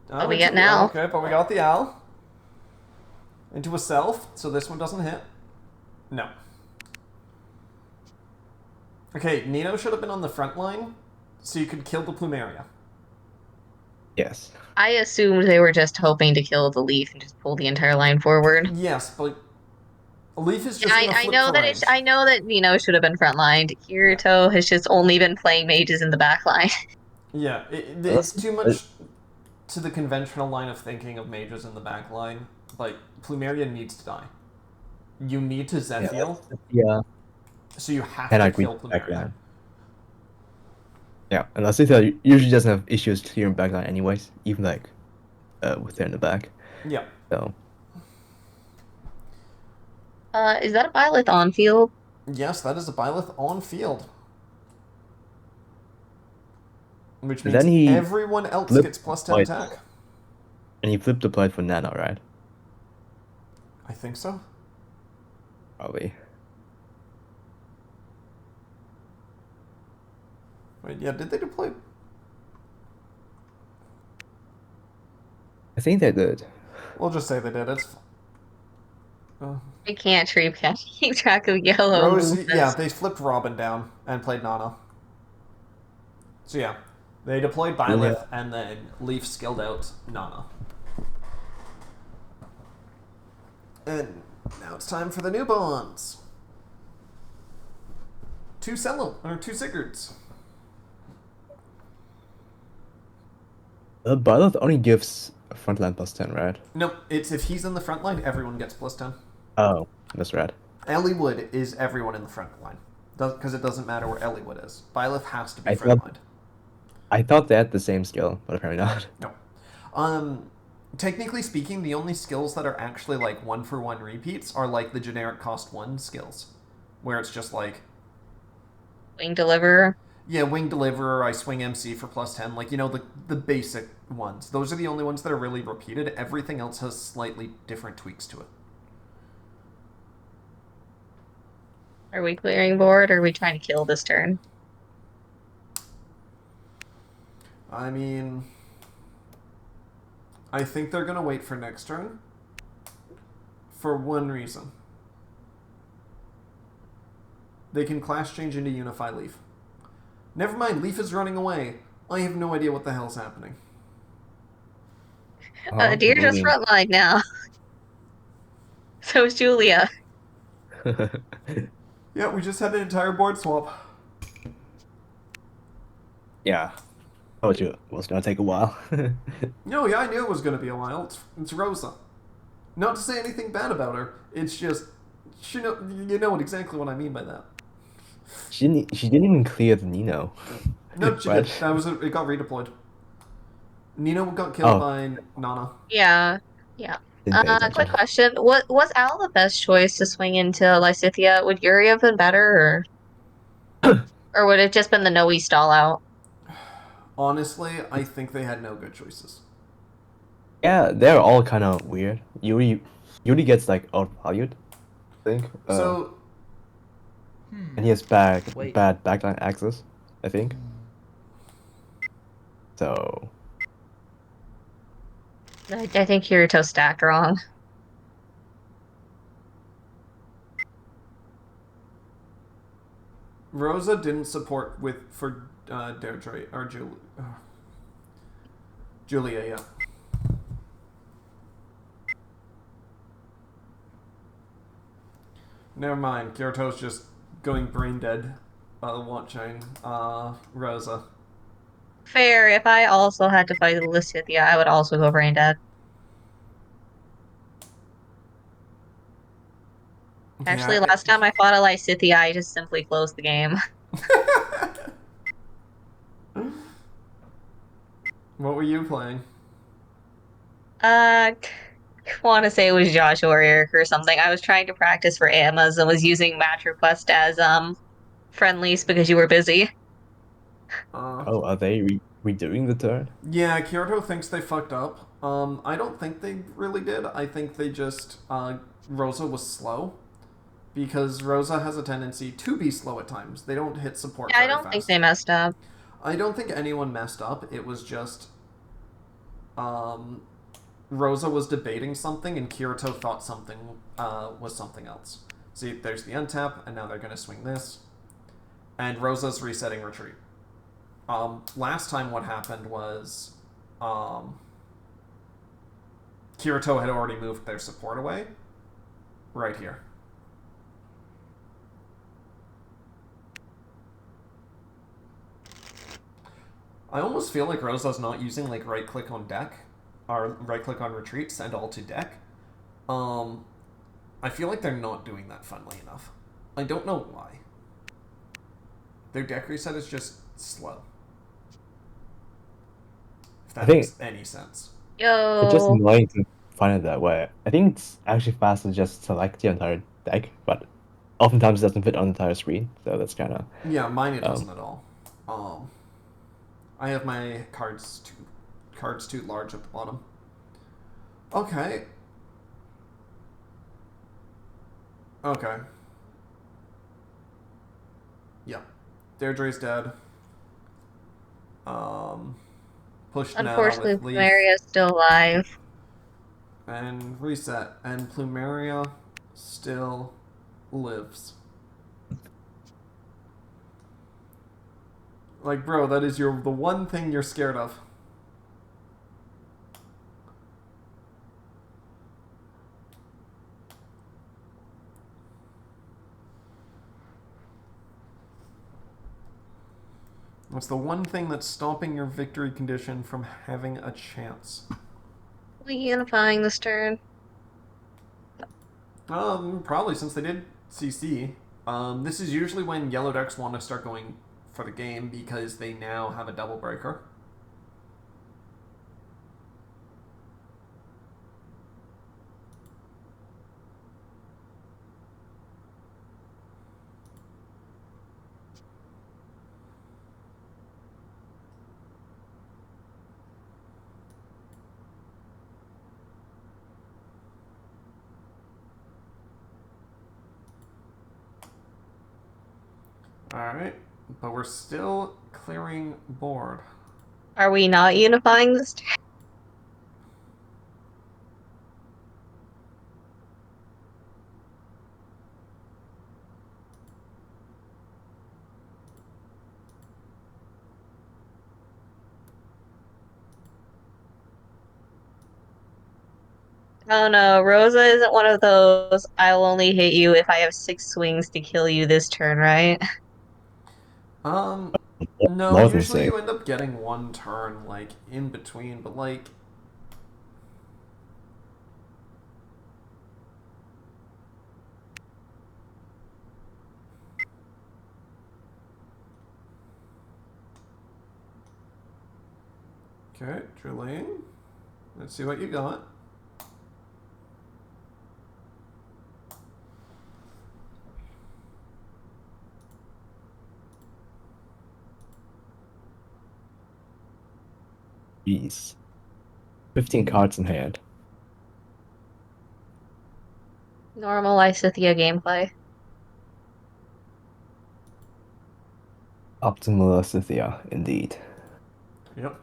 What we get now? Okay, but we got the Owl. Into a Self, so this one doesn't hit. No. Okay, Nino should have been on the front line, so you could kill the Plumeria. Yes. I assumed they were just hoping to kill the leaf and just pull the entire line forward. Yes, but a Leaf is just I gonna flip know for that range. I know that Nino should have been frontlined. Kirito has just only been playing mages in the back line. Yeah, it's too much to the conventional line of thinking of mages in the back line. Like, Plumeria needs to die. You need to Zephyr, Yeah. so you have And to I agree kill with Plumeria. backline. Yeah, and Cipher usually doesn't have issues clearing backline anyways, even like with her in the back. Yeah. So Is that a Byleth on field? Yes, that is a Byleth on field. Which And means then he everyone else flipped gets plus 10 Blythe. attack. and he flipped the Blythe for Nano, right? I think so. Probably. Wait, yeah, did they deploy? I think they did. We'll just say they did. It's. I can't keep track of yellow. Rose, movements. yeah, they flipped Robin down and played Nana. So yeah, they deployed Byleth and then Leaf skilled out Nana. And now it's time for the new bonds. 2 Sigurds. Byleth only gives a frontline plus 10, right? Nope, it's if he's in the front line, everyone gets plus 10. Oh, that's right. Elliewood is everyone in the front line. Because it doesn't matter where Elliewood is. Byleth has to be I front thought- lined. I thought they had the same skill, but apparently not. No. Technically speaking, the only skills that are actually like 1-for-1 repeats are like the generic cost 1 skills. Where it's just like, Wing Deliverer. yeah, Wing Deliverer, I swing MC for plus 10. Like, you know, the basic ones. Those are the only ones that are really repeated. Everything else has slightly different tweaks to it. Are we clearing board, or are we trying to kill this turn? I mean, I think they're going to wait for next turn. For one reason. They can class change into Unify Leaf. Never mind, Leaf is running away. I have no idea what the hell's happening. Deer just frontline now. So is Julia. Yeah, we just had an entire board swap. Yeah. I told you it was gonna take a while. No, yeah, I knew it was going to be a while. It's Rosa. Not to say anything bad about her. It's just, you know exactly what I mean by that. She didn't even clear the Nino. No, she What? did. It got redeployed. Nino got killed by Nana. Yeah. Didn't pay attention. Quick question. Was Al the best choice to swing into Lysithea? Would Yuri have been better, or would it just been the Noe stall out? Honestly, I think they had no good choices. Yeah, they're all kind of weird. Yuri gets like outvalued, I think. So, And he has bad Wait. backline access, I think. So I think Kirito stacked wrong. Rosa didn't support for Deirdre or Julia, yeah. Never mind. Kirito's just going brain dead watching Rosa. Fair. If I also had to fight the Lysithea, I would also go brain dead. Actually, Yeah, last time I fought a Lysithea, I just simply closed the game. What were you playing? I want to say it was Josh or Eric or something. I was trying to practice for Amaz and was using match request as friendlies because you were busy. oh, are they redoing the turn? Yeah, Kirito thinks they fucked up. I don't think they really did. I think they just Rosa was slow because Rosa has a tendency to be slow at times. They don't hit support Yeah, I very don't think fast. they messed up. I don't think anyone messed up. It was just Rosa was debating something and Kirito thought something was something else. See, there's the untap, and now they're going to swing this. And Rosa's resetting retreat. Last time what happened was Kirito had already moved their support away. Right here. I almost feel like Rosa's not using like right click on deck or right click on retreat, send all to deck. I feel like they're not doing that funnily enough. I don't know why. Their deck reset is just slow. If that makes any sense. It's just Yo. annoying to find it that way. I think it's actually faster to just select the entire deck, but oftentimes it doesn't fit on the entire screen, so that's kind of... Yeah, mine it doesn't at all. I have my cards too large at the bottom. Okay. Okay. Yeah. Deirdre's dead. Pushed now Unfortunately, with Leaf. Maria's still alive. And reset. And Plumeria still lives. Like, bro, that is the one thing you're scared of. What's the one thing that's stopping your victory condition from having a chance? We unifying this turn. Probably since they did CC. This is usually when yellow decks want to start going for the game because they now have a double breaker. Alright, but we're still clearing board. Are we not unifying this turn? Oh no, Rosa isn't one of those I'll only hit you if I have 6 swings to kill you this turn, right? No, More than usually you 6. end up getting one turn, like, in between, but, like... Okay, drilling. Let's see what you got. Jeez. 15 cards in hand. Normal Lysithea gameplay. Optimal Scythia, indeed. Yep.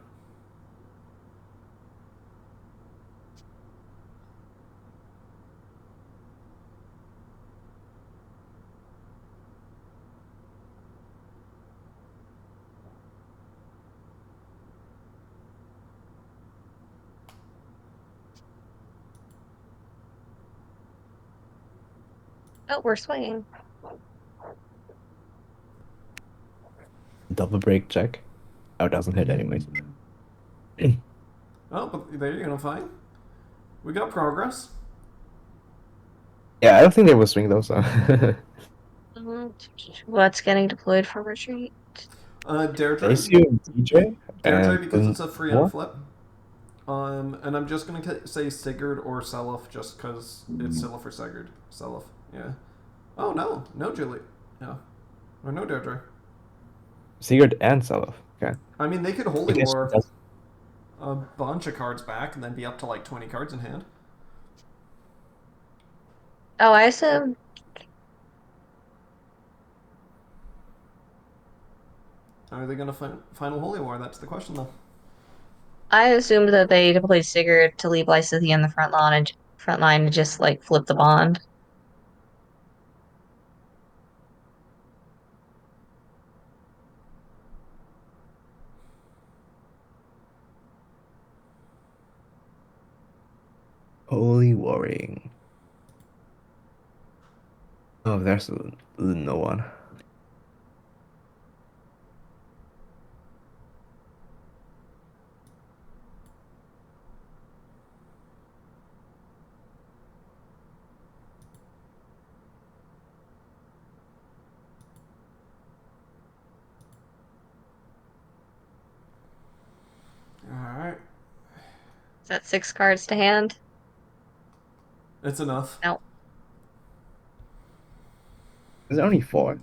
Oh, we're swinging. Double break check. Oh, it doesn't hit anyways. Oh, but there you're gonna find. We got progress. Yeah, I don't think they will swing those. What's getting deployed for retreat? Deirdre. AC and DJ. Deirdre, And because then it's a free what? unflip. And I'm just gonna say Sigurd or Seliph just because it's Seliph or Sigurd. Seliph, yeah. Oh no, no Julie. Yeah. Or no Deirdre. Sigurd and Seliph. Okay. I mean, they could I Holy guess War that's- a bunch of cards back and then be up to like 20 cards in hand. Oh, I assume. Are they gonna final Holy War? That's the question though. I assumed that they deployed Sigurd to leave Lysithea in the front line and just like flip the bond. Holy Warring. Oh, there's no one. Alright. Is that 6 cards to hand? It's enough. No. There's only 4.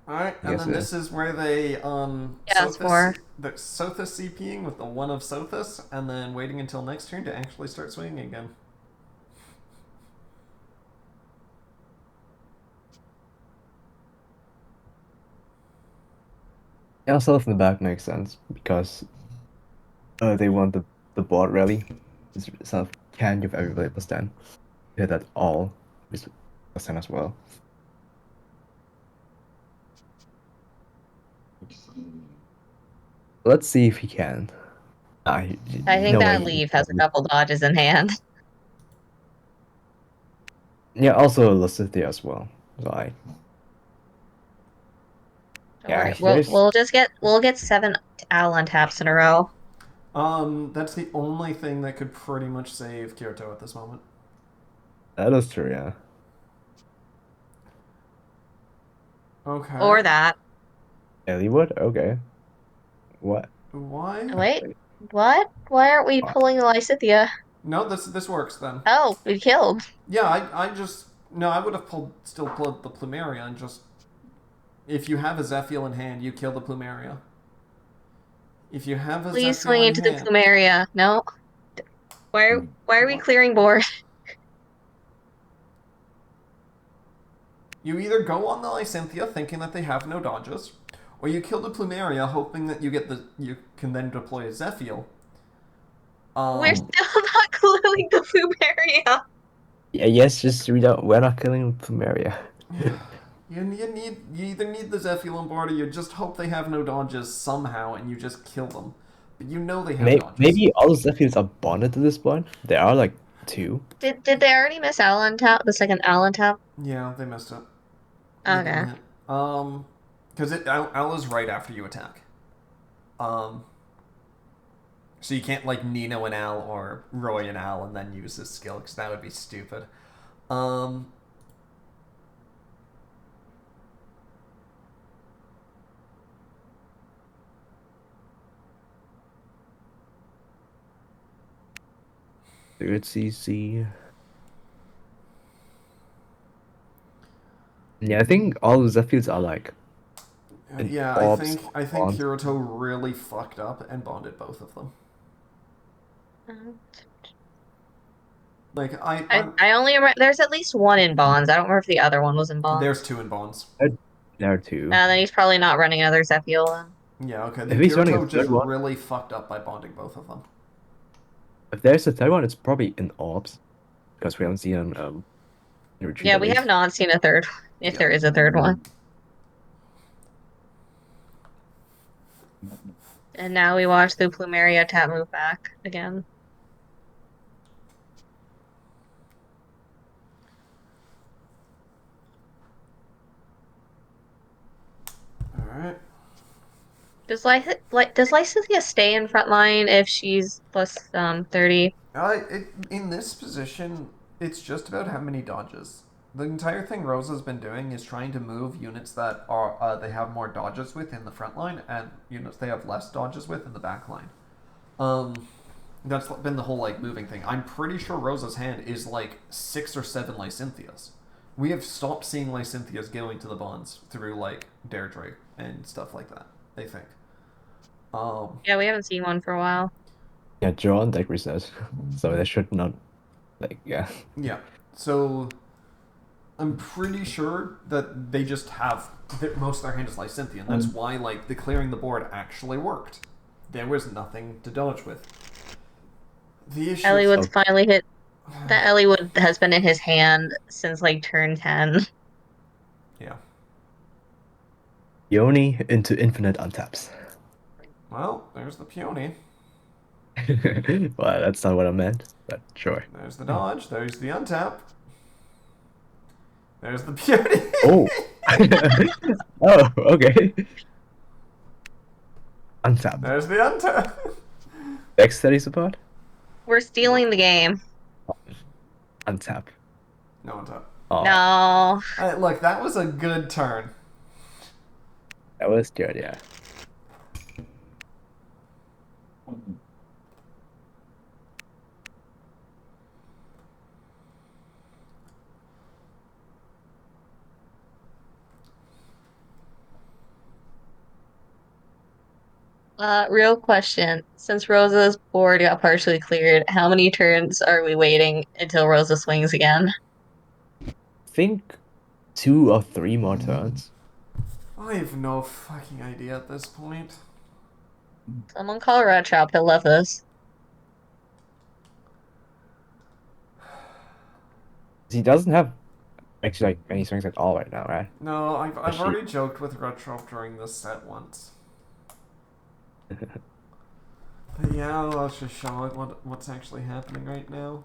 Alright, I and guess then it this is where they Yeah, it's 4. The Sothis CPing with the 1 of Sothis, and then waiting until next turn to actually start swinging again. Yeah, Seliph in the back makes sense because they want the board rally. Seliph can give everybody +10. Hit that all with +10 as well. Let's see if he can. I think no that way. leave has a couple dodges in hand. Yeah, also Lysithea as well. So Don't yeah, worry. there's We'll get 7 Allen taps in a row. That's the only thing that could pretty much save Kirito at this moment. that is true. Yeah. Okay. Or that. Elliewood? Okay. What? Why? Wait, what? Why aren't we pulling Lysithea? No, this works then. Oh, we killed. Yeah, I just no, I would have still pulled the Plumeria and just if you have a Zephyl in hand, you kill the Plumeria. If you have a Please Zephyl swing in into the hand, Plumeria. No. Why are we clearing board? you either go on the Lysithea thinking that they have no dodges, or you kill the Plumeria hoping that you can then deploy a Zephyl. We're still not gluing the Plumeria. Yeah, yes, just read out. We're not killing Plumeria. You either need the Zephyl on board or you just hope they have no dodges somehow and you just kill them. But you know they have dodges. Maybe all the Zephyrs are bonded to this point. There are like 2. Did they already miss Allen tap? The second Allen tap? Yeah, they missed it. Okay. Because Al is right after you attack. So you can't like Nino and Al or Roy and Al and then use this skill because that would be stupid. Third CC. Yeah, I think all the Zephyrs are like. Yeah, I think Kirito really fucked up and bonded both of them. Like I only remember there's at least one in Bonds. I don't remember if the other one was in Bonds. there's 2 in Bonds. There are 2. Then he's probably not running another Zephiel then. Yeah, okay. The If he's running a Kirito just third one- really fucked up by bonding both of them. If there's a third one, it's probably in orbs, because we haven't seen him in retreat. Yeah, at we least. have not seen a third one, if Yeah. there is a third one. And now we watch the Plumeria tap move back again. Alright. Does Lysithea stay in front line if she's plus 30? In this position, it's just about how many dodges. The entire thing Rosa's been doing is trying to move units that are they have more dodges with in the front line, and units they have less dodges with in the back line. That's been the whole like moving thing. I'm pretty sure Rosa's hand is like 6 or 7 Lysinthias. We have stopped seeing Lysinthias going to the bonds through like Deirdre and stuff like that. I think. Yeah, we haven't seen one for a while. Yeah, John deck reset, so they should not, like, yeah. Yeah. So I'm pretty sure that they just have that most of their hand is Lysinthian. That's why like the clearing the board actually worked. There was nothing to dodge with. The issue. Eliwood's finally hit. That Eliwood has been in his hand since like turn 10. Yeah. Yoni into infinite untaps. Well, there's the peony. Well, that's not what I meant, but sure. There's the dodge. There's the untap. There's the peony. Oh! Oh, okay. Untap. There's the untap. Dexterity support? We're stealing the game. Untap. No untap. Oh, No. Look, that was a good turn. that was good, yeah. Real question. Since Rosa's board got partially cleared, how many turns are we waiting until Rosa swings again? I think 2 or 3 more turns. I have no fucking idea at this point. Someone call Rat Shop, he'll love this. He doesn't have actually like any swings at all right now, right? No, I've Actually- already joked with Retro during this set once. But yeah, I'll just show it what's actually happening right now.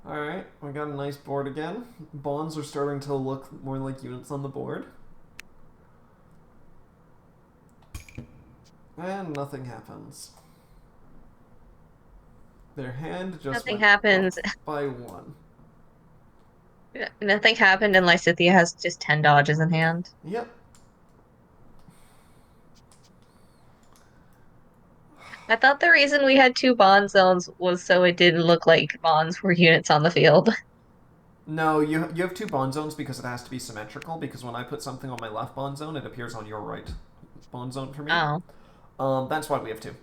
Alright, we got a nice board again. Bonds are starting to look more like units on the board. And nothing happens. Their hand just Nothing went happens. up by 1. Nothing happened and Lysithea has just 10 dodges in hand. Yep. I thought the reason we had 2 bond zones was so it didn't look like bonds were units on the field. No, you have 2 bond zones because it has to be symmetrical, because when I put something on my left bond zone, it appears on your right bond zone for me. Oh. That's why we have 2.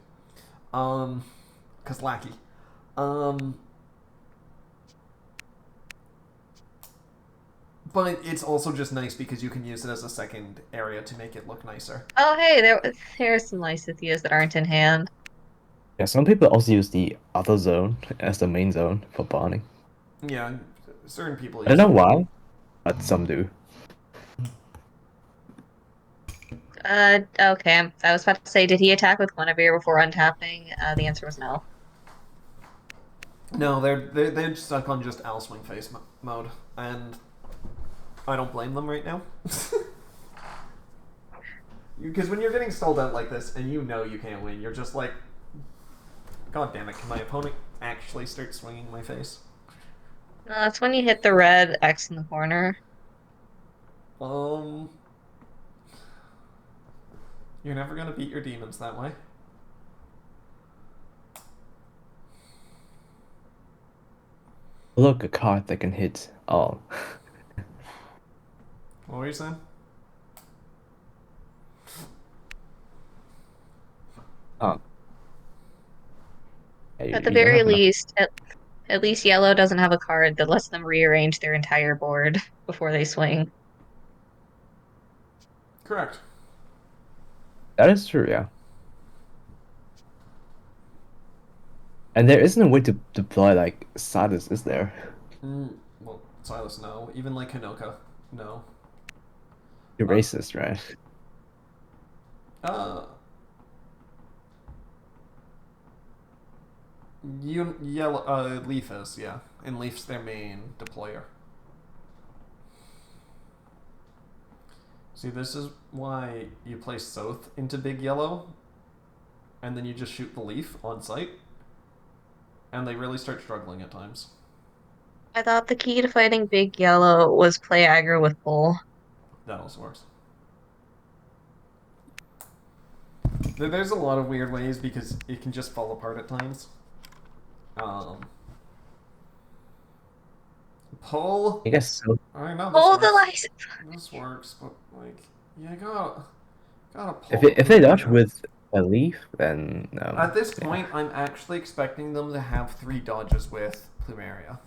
'Cause lackey. But it's also just nice because you can use it as a second area to make it look nicer. Oh, hey, there's some Lysitheas that aren't in hand. Yeah, some people also use the other zone as the main zone for bonding. Yeah, certain people I don't use know it. why, but some do. Okay. I was about to say, did he attack with Guinevere before untapping? The answer was no. No, they're stuck on just Al swing face mode, and I don't blame them right now. Because when you're getting stalled out like this and you know you can't win, you're just like, God damn it! Can my opponent actually start swinging my face? No, that's when you hit the red X in the corner. You're never gonna beat your demons that way. Look, a card that can hit all. What were you saying? Oh. Yeah, At the you don't very have enough. least, at least yellow doesn't have a card that lets them rearrange their entire board before they swing. Correct. That is true, yeah. And there isn't a way to deploy like Silas, is there? Well, Silas, no. Even like Hinoka, no. You're racist, right? Leaf is, yeah. And Leaf's their main deployer. See, this is why you place Soth into Big Yellow, and then you just shoot the Leaf on sight, and they really start struggling at times. I thought the key to fighting Big Yellow was play aggro with Bull. That also works. There's a lot of weird ways because it can just fall apart at times. Pull. I guess so. I know Pull the this works. license. This works, but like, you gotta pull. If they dodge with a leaf, then no. At this point, I'm actually expecting them to have 3 dodges with Plumeria.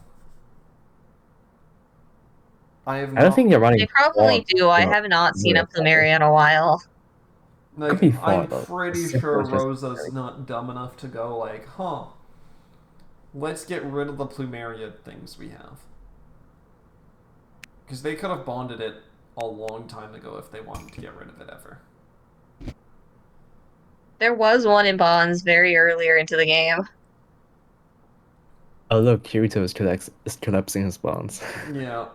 I don't think they're running. They probably four, do. I have not seen a Plumeria in a while. Like, Could be four, I'm though. pretty Cipher sure is just Rosa's very- not dumb enough to go like, huh, let's get rid of the Plumeria things we have. Because they could have bonded it a long time ago if they wanted to get rid of it ever. There was one in Bonds very earlier into the game. Oh look, Kirito is collapsing his bonds. Yeah.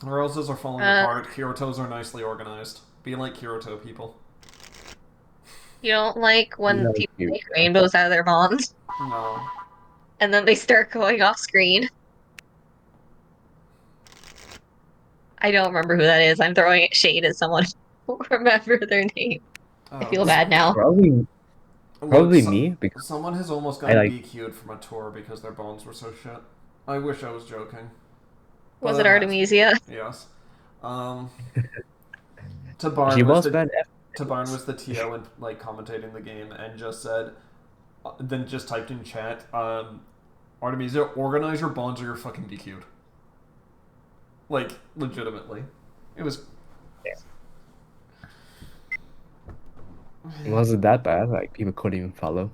Roses are falling apart. Kirotos are nicely organized. Be like Kirito, people. You don't like when No, people Kirito. make rainbows out of their bonds, No. and then they start going off screen. I don't remember who that is. I'm throwing shade at someone who won't remember their name. I feel bad now. Probably me, because someone has almost I gotten like- DQ'd from a tour because their bones were so shit. I wish I was joking. Was But it has- Artemisia? Yes. Tabarn she was was the bad. Tabarn was the TO and like commentating the game and just said, then just typed in chat, Artemisia, organize your bonds or you're fucking DQ'd. Like legitimately, it was. Was it that bad? Like people couldn't even follow.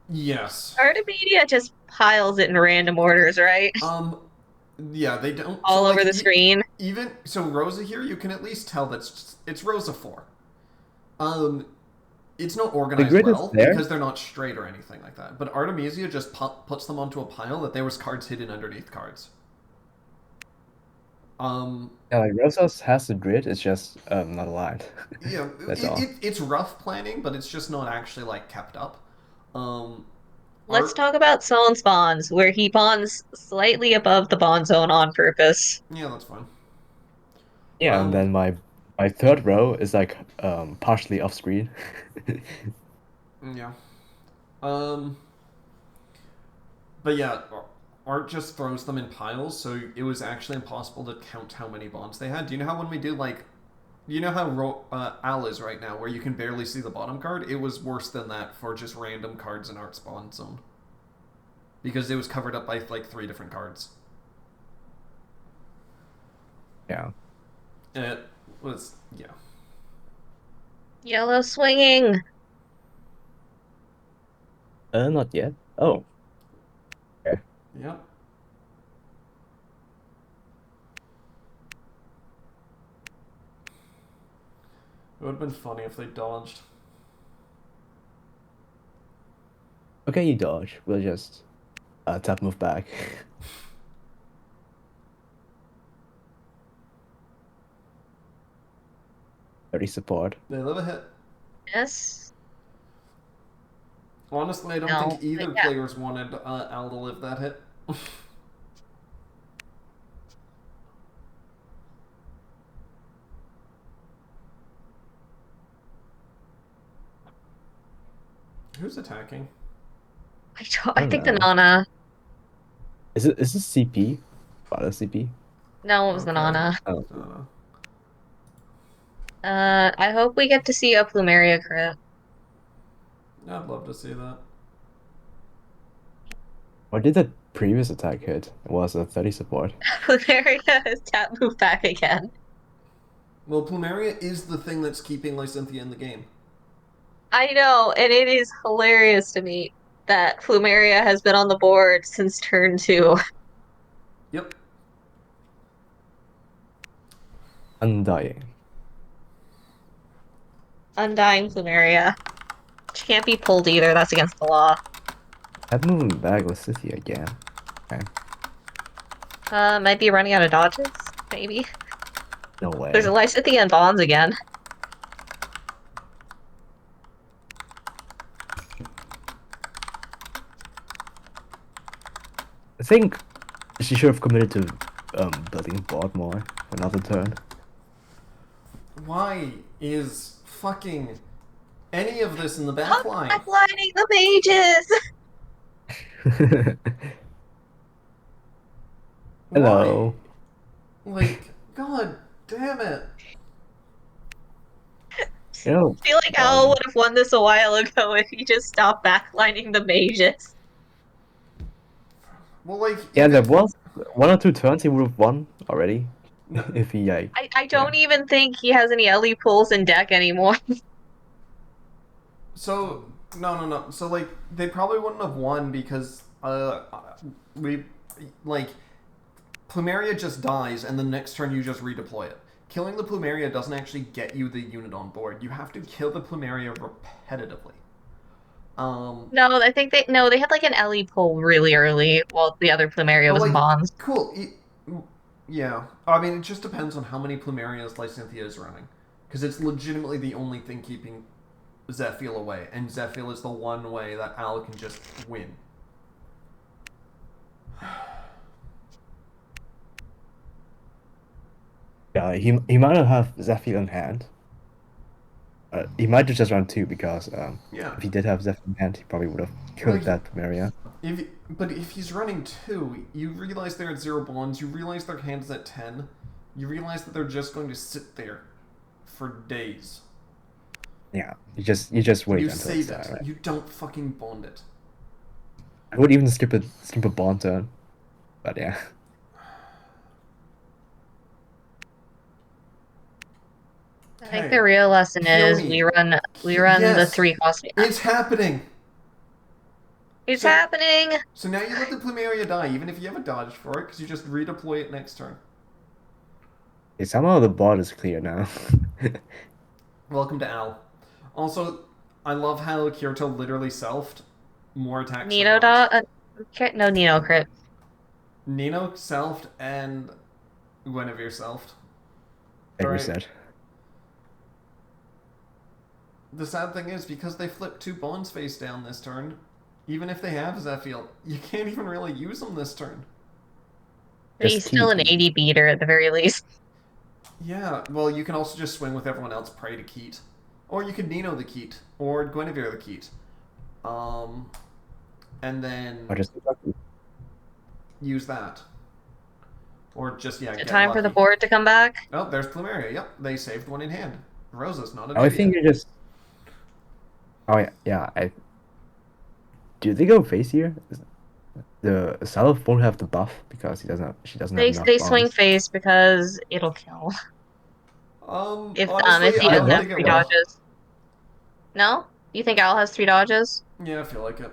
Yes. Artemisia just piles it in random orders, right? Yeah, they don't. All over the screen. Even so, Rosa here, you can at least tell that's it's Rosa 4. It's not organized grid is well there. because they're not straight or anything like that. But Artemisia just puts them onto a pile that there was cards hidden underneath cards. Yeah, like Rosas has the grid, it's just not aligned. Yeah, That's all. it's rough planning, but it's just not actually like kept up. Let's talk about Solon's bonds, where he bonds slightly above the bond zone on purpose. Yeah, that's fine. Yeah, and then my third row is like partially off screen. Yeah. But yeah, Art just throws them in piles, so it was actually impossible to count how many bonds they had. Do you know how when we do like, you know how Al is right now, where you can barely see the bottom card? It was worse than that for just random cards in Art's bond zone. Because it was covered up by like 3 different cards. Yeah. It was, yeah. Yellow swinging. Not yet. Oh. Okay. Yep. It would have been funny if they dodged. Okay, you dodge. We'll just tap move back. Very support. They live a hit. Yes. Honestly, I don't No, think either but yeah. players wanted Al to live that hit. Who's attacking? I think the know. Nana. Is this CP? Bada CP? No, it was the Okay. Nana. Oh. I hope we get to see a Plumeria crit. I'd love to see that. What did the previous attack hit? It was a 30 support. Plumeria is tap move back again. Well, Plumeria is the thing that's keeping Lysynthia in the game. I know, and it is hilarious to me that Plumeria has been on the board since turn 2. Yep. Undying. Undying Plumeria. She can't be pulled either, that's against the law. That moving back was City again. Okay. Might be running out of dodges, maybe. No way. There's a Lysithia and Bonds again. I think she should have committed to building board more for another turn. Why is fucking any of this in the back line? Backlining the mages! Hello. Why? Like, god damn it. You know, I feel like Al would have won this a while ago if he just stopped backlining the mages. Well, like, yeah, even- there was 1 or 2 turns he would have won already. No. If he I don't even think he has any Ellie pulls in deck anymore. So no. So like they probably wouldn't have won because we like Plumeria just dies and the next turn you just redeploy it. Killing the Plumeria doesn't actually get you the unit on board. You have to kill the Plumeria repetitively. No, I think they had like an Ellie pull really early while the other Plumeria was in Bonds. Cool. Yeah. I mean, it just depends on how many Plumerias Lysynthia is running. Because it's legitimately the only thing keeping Zephyl away. And Zephyl is the one way that Al can just win. Yeah, he might not have Zephyr in hand. He might have just run 2 because Yeah. if he did have Zephyr in hand, he probably would have killed Like- that Plumeria. But if he's running 2, you realize they're at 0 bonds, you realize their hand is at 10, you realize that they're just going to sit there for days. Yeah, you just wait You until save it's it. there, right? You don't fucking bond it. I would even skip a bond turn, but yeah. I think Okay. the real lesson Kill is me. we run the Yes. 3 cost. It's happening! It's So- happening! So now you let the Plumeria die, even if you have a dodge for it, because you just redeploy it next turn. Okay, somehow the board is clear now. Welcome to Al. Also, I love how Kirito literally selfed more attacks. Nino dot no Nino crit. Nino selfed and Guinevere selfed. Like we Alright. said. The sad thing is, because they flipped 2 bonds face down this turn, even if they have Zephyl, you can't even really use them this turn. Just He's still an keep. 80 beater at the very least. Yeah, well, you can also just swing with everyone else, pray to Keat. Or you could Nino the Keat, or Guinevere the Keat. And then Or just use that. Or just, yeah, get Time for the lucky. board to come back. Oh, there's Plumeria. Yep, they saved one in hand. Rosa's not an I idiot. think you just. Oh yeah. Do they go face here? The Salif won't have the buff because she doesn't have enough They swing bonds. face because it'll kill. Honestly, If he I doesn't don't have think it 3 will. dodges. No? You think Al has 3 dodges? Yeah, I feel like it.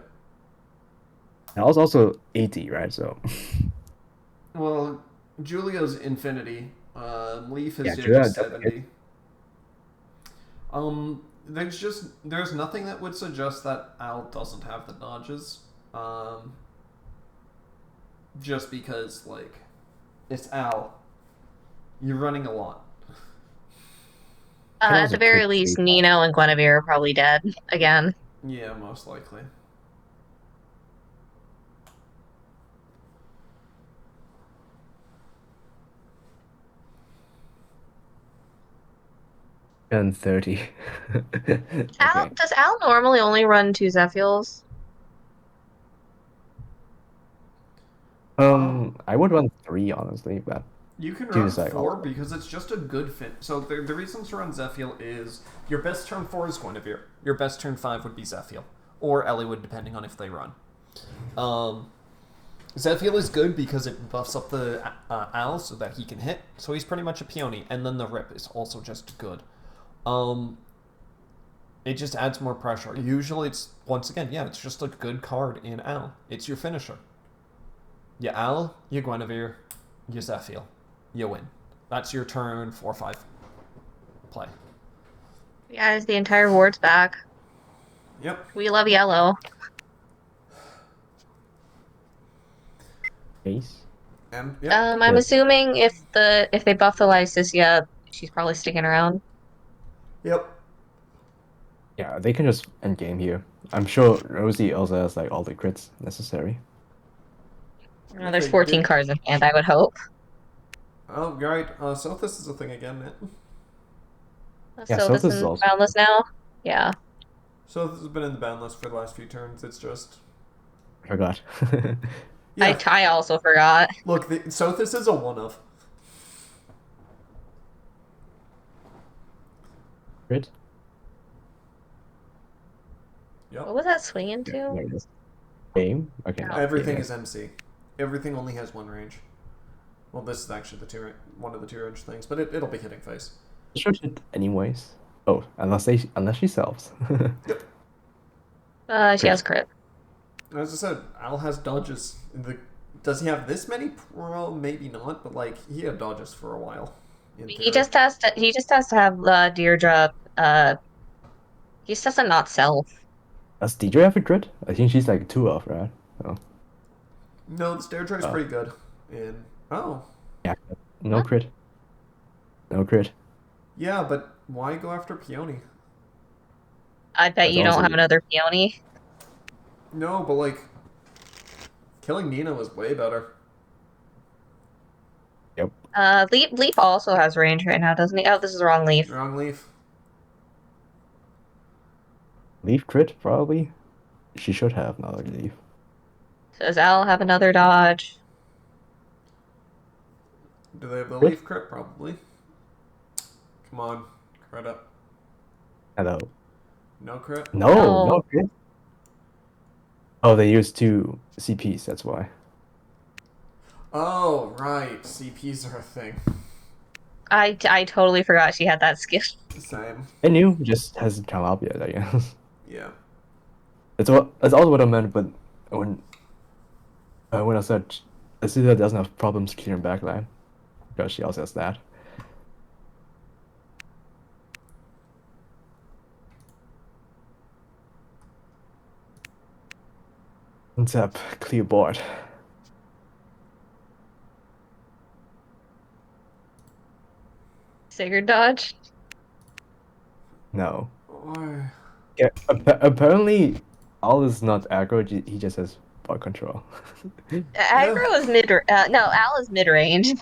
And also 80, right? So Well, Julio's infinity. Leaf is Yeah, just Julia- 70. There's nothing that would suggest that Al doesn't have the dodges. Just because like it's Al, you're running a lot. Can At also the very crit least, 3 Nino and Guinevere are probably dead again. Yeah, most likely. and 30. Okay. Does Al normally only run 2 Zephyls? I would run 3 honestly, but You can two run is like 4 also. because it's just a good fit. So the reason to run Zephyl is your best turn 4 is Guinevere. Your best turn 5 would be Zephyl. Or Eliwood, depending on if they run. Zephyl is good because it buffs up the Al so that he can hit. So he's pretty much a peony. And then the Rip is also just good. It just adds more pressure. Usually it's, once again, yeah, it's just a good card in Al. It's your finisher. You Al, you Guinevere, you Zephyl. You win. That's your turn 4-5 play. Guys, the entire ward's back. Yep. We love yellow. Ace. And yep. I'm Yes. assuming if they buff the Lysis, yeah, she's probably sticking around. Yep. Yeah, they can just end game here. I'm sure Rosie also has like all the crits necessary. There's They 14 did- cards in hand, I would hope. Oh, right. So this is a thing again, Nick. Yeah, So so this this is is also boundless now? Yeah. So this has been in the ban list for the last few turns. It's just I forgot. yeah. I also forgot. Look, Sothis is a one of. Crit? Yep. What was that swing Yeah, into? there it is. Game? Okay, No. not Everything game, is MC. Everything only has one range. Well, this is actually one of the 2-range things, but it'll be hitting face. It should hit anyways. Oh, unless she sells. She has crit. As I said, Al has dodges. Does he have this many? Well, maybe not, but like he had dodges for a while. He just has to have Deirdre he just has to not sell. Does DJ have a crit? I think she's like 2 off, right? Oh. No, the stair tray is Oh. pretty good. And Yeah. No Huh? crit. No crit. yeah, but why go after Peony? I bet That's you don't also- have another peony. No, but like killing Nina was way better. Yep. Leaf also has range right now, doesn't he? Oh, this is the wrong Leaf. Wrong leaf. Leaf crit, probably. She should have another leaf. Does Al have another dodge? Do they have the Crit? leaf crit? Probably. Come on, crit up. Hello. No crit. No, No. no crit. Oh, they used 2 CPs, that's why. Oh right, CPs are a thing. I totally forgot she had that skill. Same. I knew, just hasn't come up yet, I guess. Yeah. That's also what I meant, but when I said Cecilia doesn't have problems clearing backline, because she also has that. Untap, clear board. Sigurd dodge? No. Why? Yeah, apparently, Al is not aggro, he just has bot control. Aggro is Al is mid range.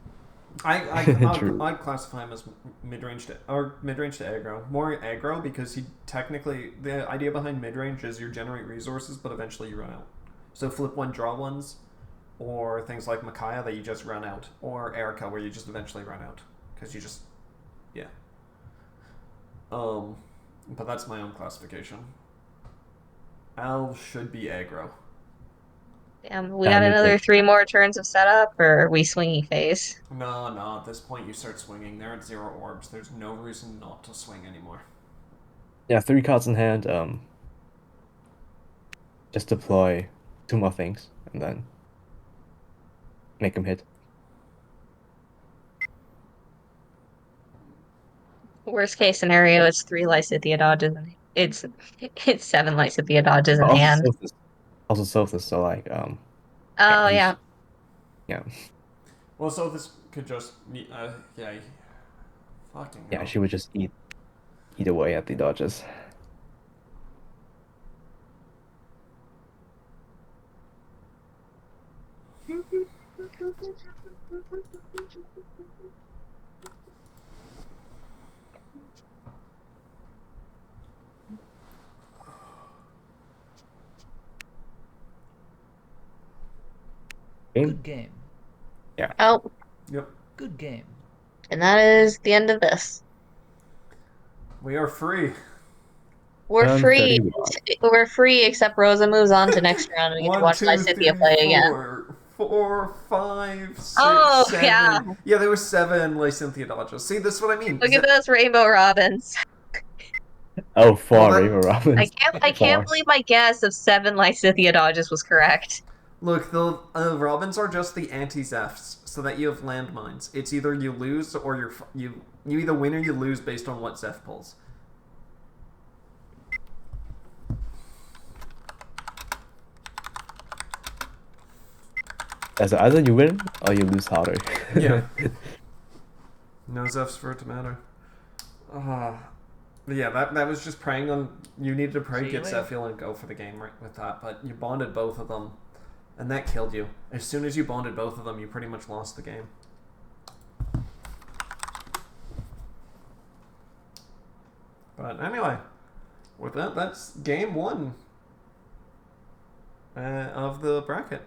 True. I'd classify him as mid-range to aggro. More aggro because he technically the idea behind mid-range is you generate resources, but eventually you run out. So flip one, draw ones, or things like Micaiah that you just run out, or Erica where you just eventually run out because you just yeah. But that's my own classification. Al should be aggro. Damn, we got another 3 more turns of setup, or are we swinging face? No. At this point, you start swinging. They're at 0 orbs. There's no reason not to swing anymore. Yeah, 3 cards in hand. Just deploy 2 more things and then make them hit. Worst case scenario, it's 3 Lysithea dodges. And it's 7 Lysithea dodges in Also, hand. Sophis, so like Oh, he's- yeah. yeah, Well, so this could just yeah. Fucking yeah, hell. she would just eat away at the dodges. Good game. Oh, Yep. Good game. and that is the end of this. We are free. We're free. 31. We're free, except Rosa moves on to next round and we get to 1, watch 2, Lysithea 3, play again. 4, 5, 6, Oh, 7. yeah. Yeah, there were 7 Lysithea dodges. See, this is what I mean. Look at those rainbow robins. Oh, 4 Well, that- Raven Robins. I can't believe my guess of 7 Lysithea dodges was correct. Look, the robins are just the anti-Zephs, so that you have landmines. It's either you lose or you either win or you lose based on what Zeph pulls. So either you win or you lose harder. Yeah. No Zephs for it to matter. Yeah, that was just praying on... You needed to pray, See you get later. Zephiel, and go for the game right with that, but you bonded both of them, and that killed you. As soon as you bonded both of them, you pretty much lost the game. But anyway, with that, that's game 1 of the bracket.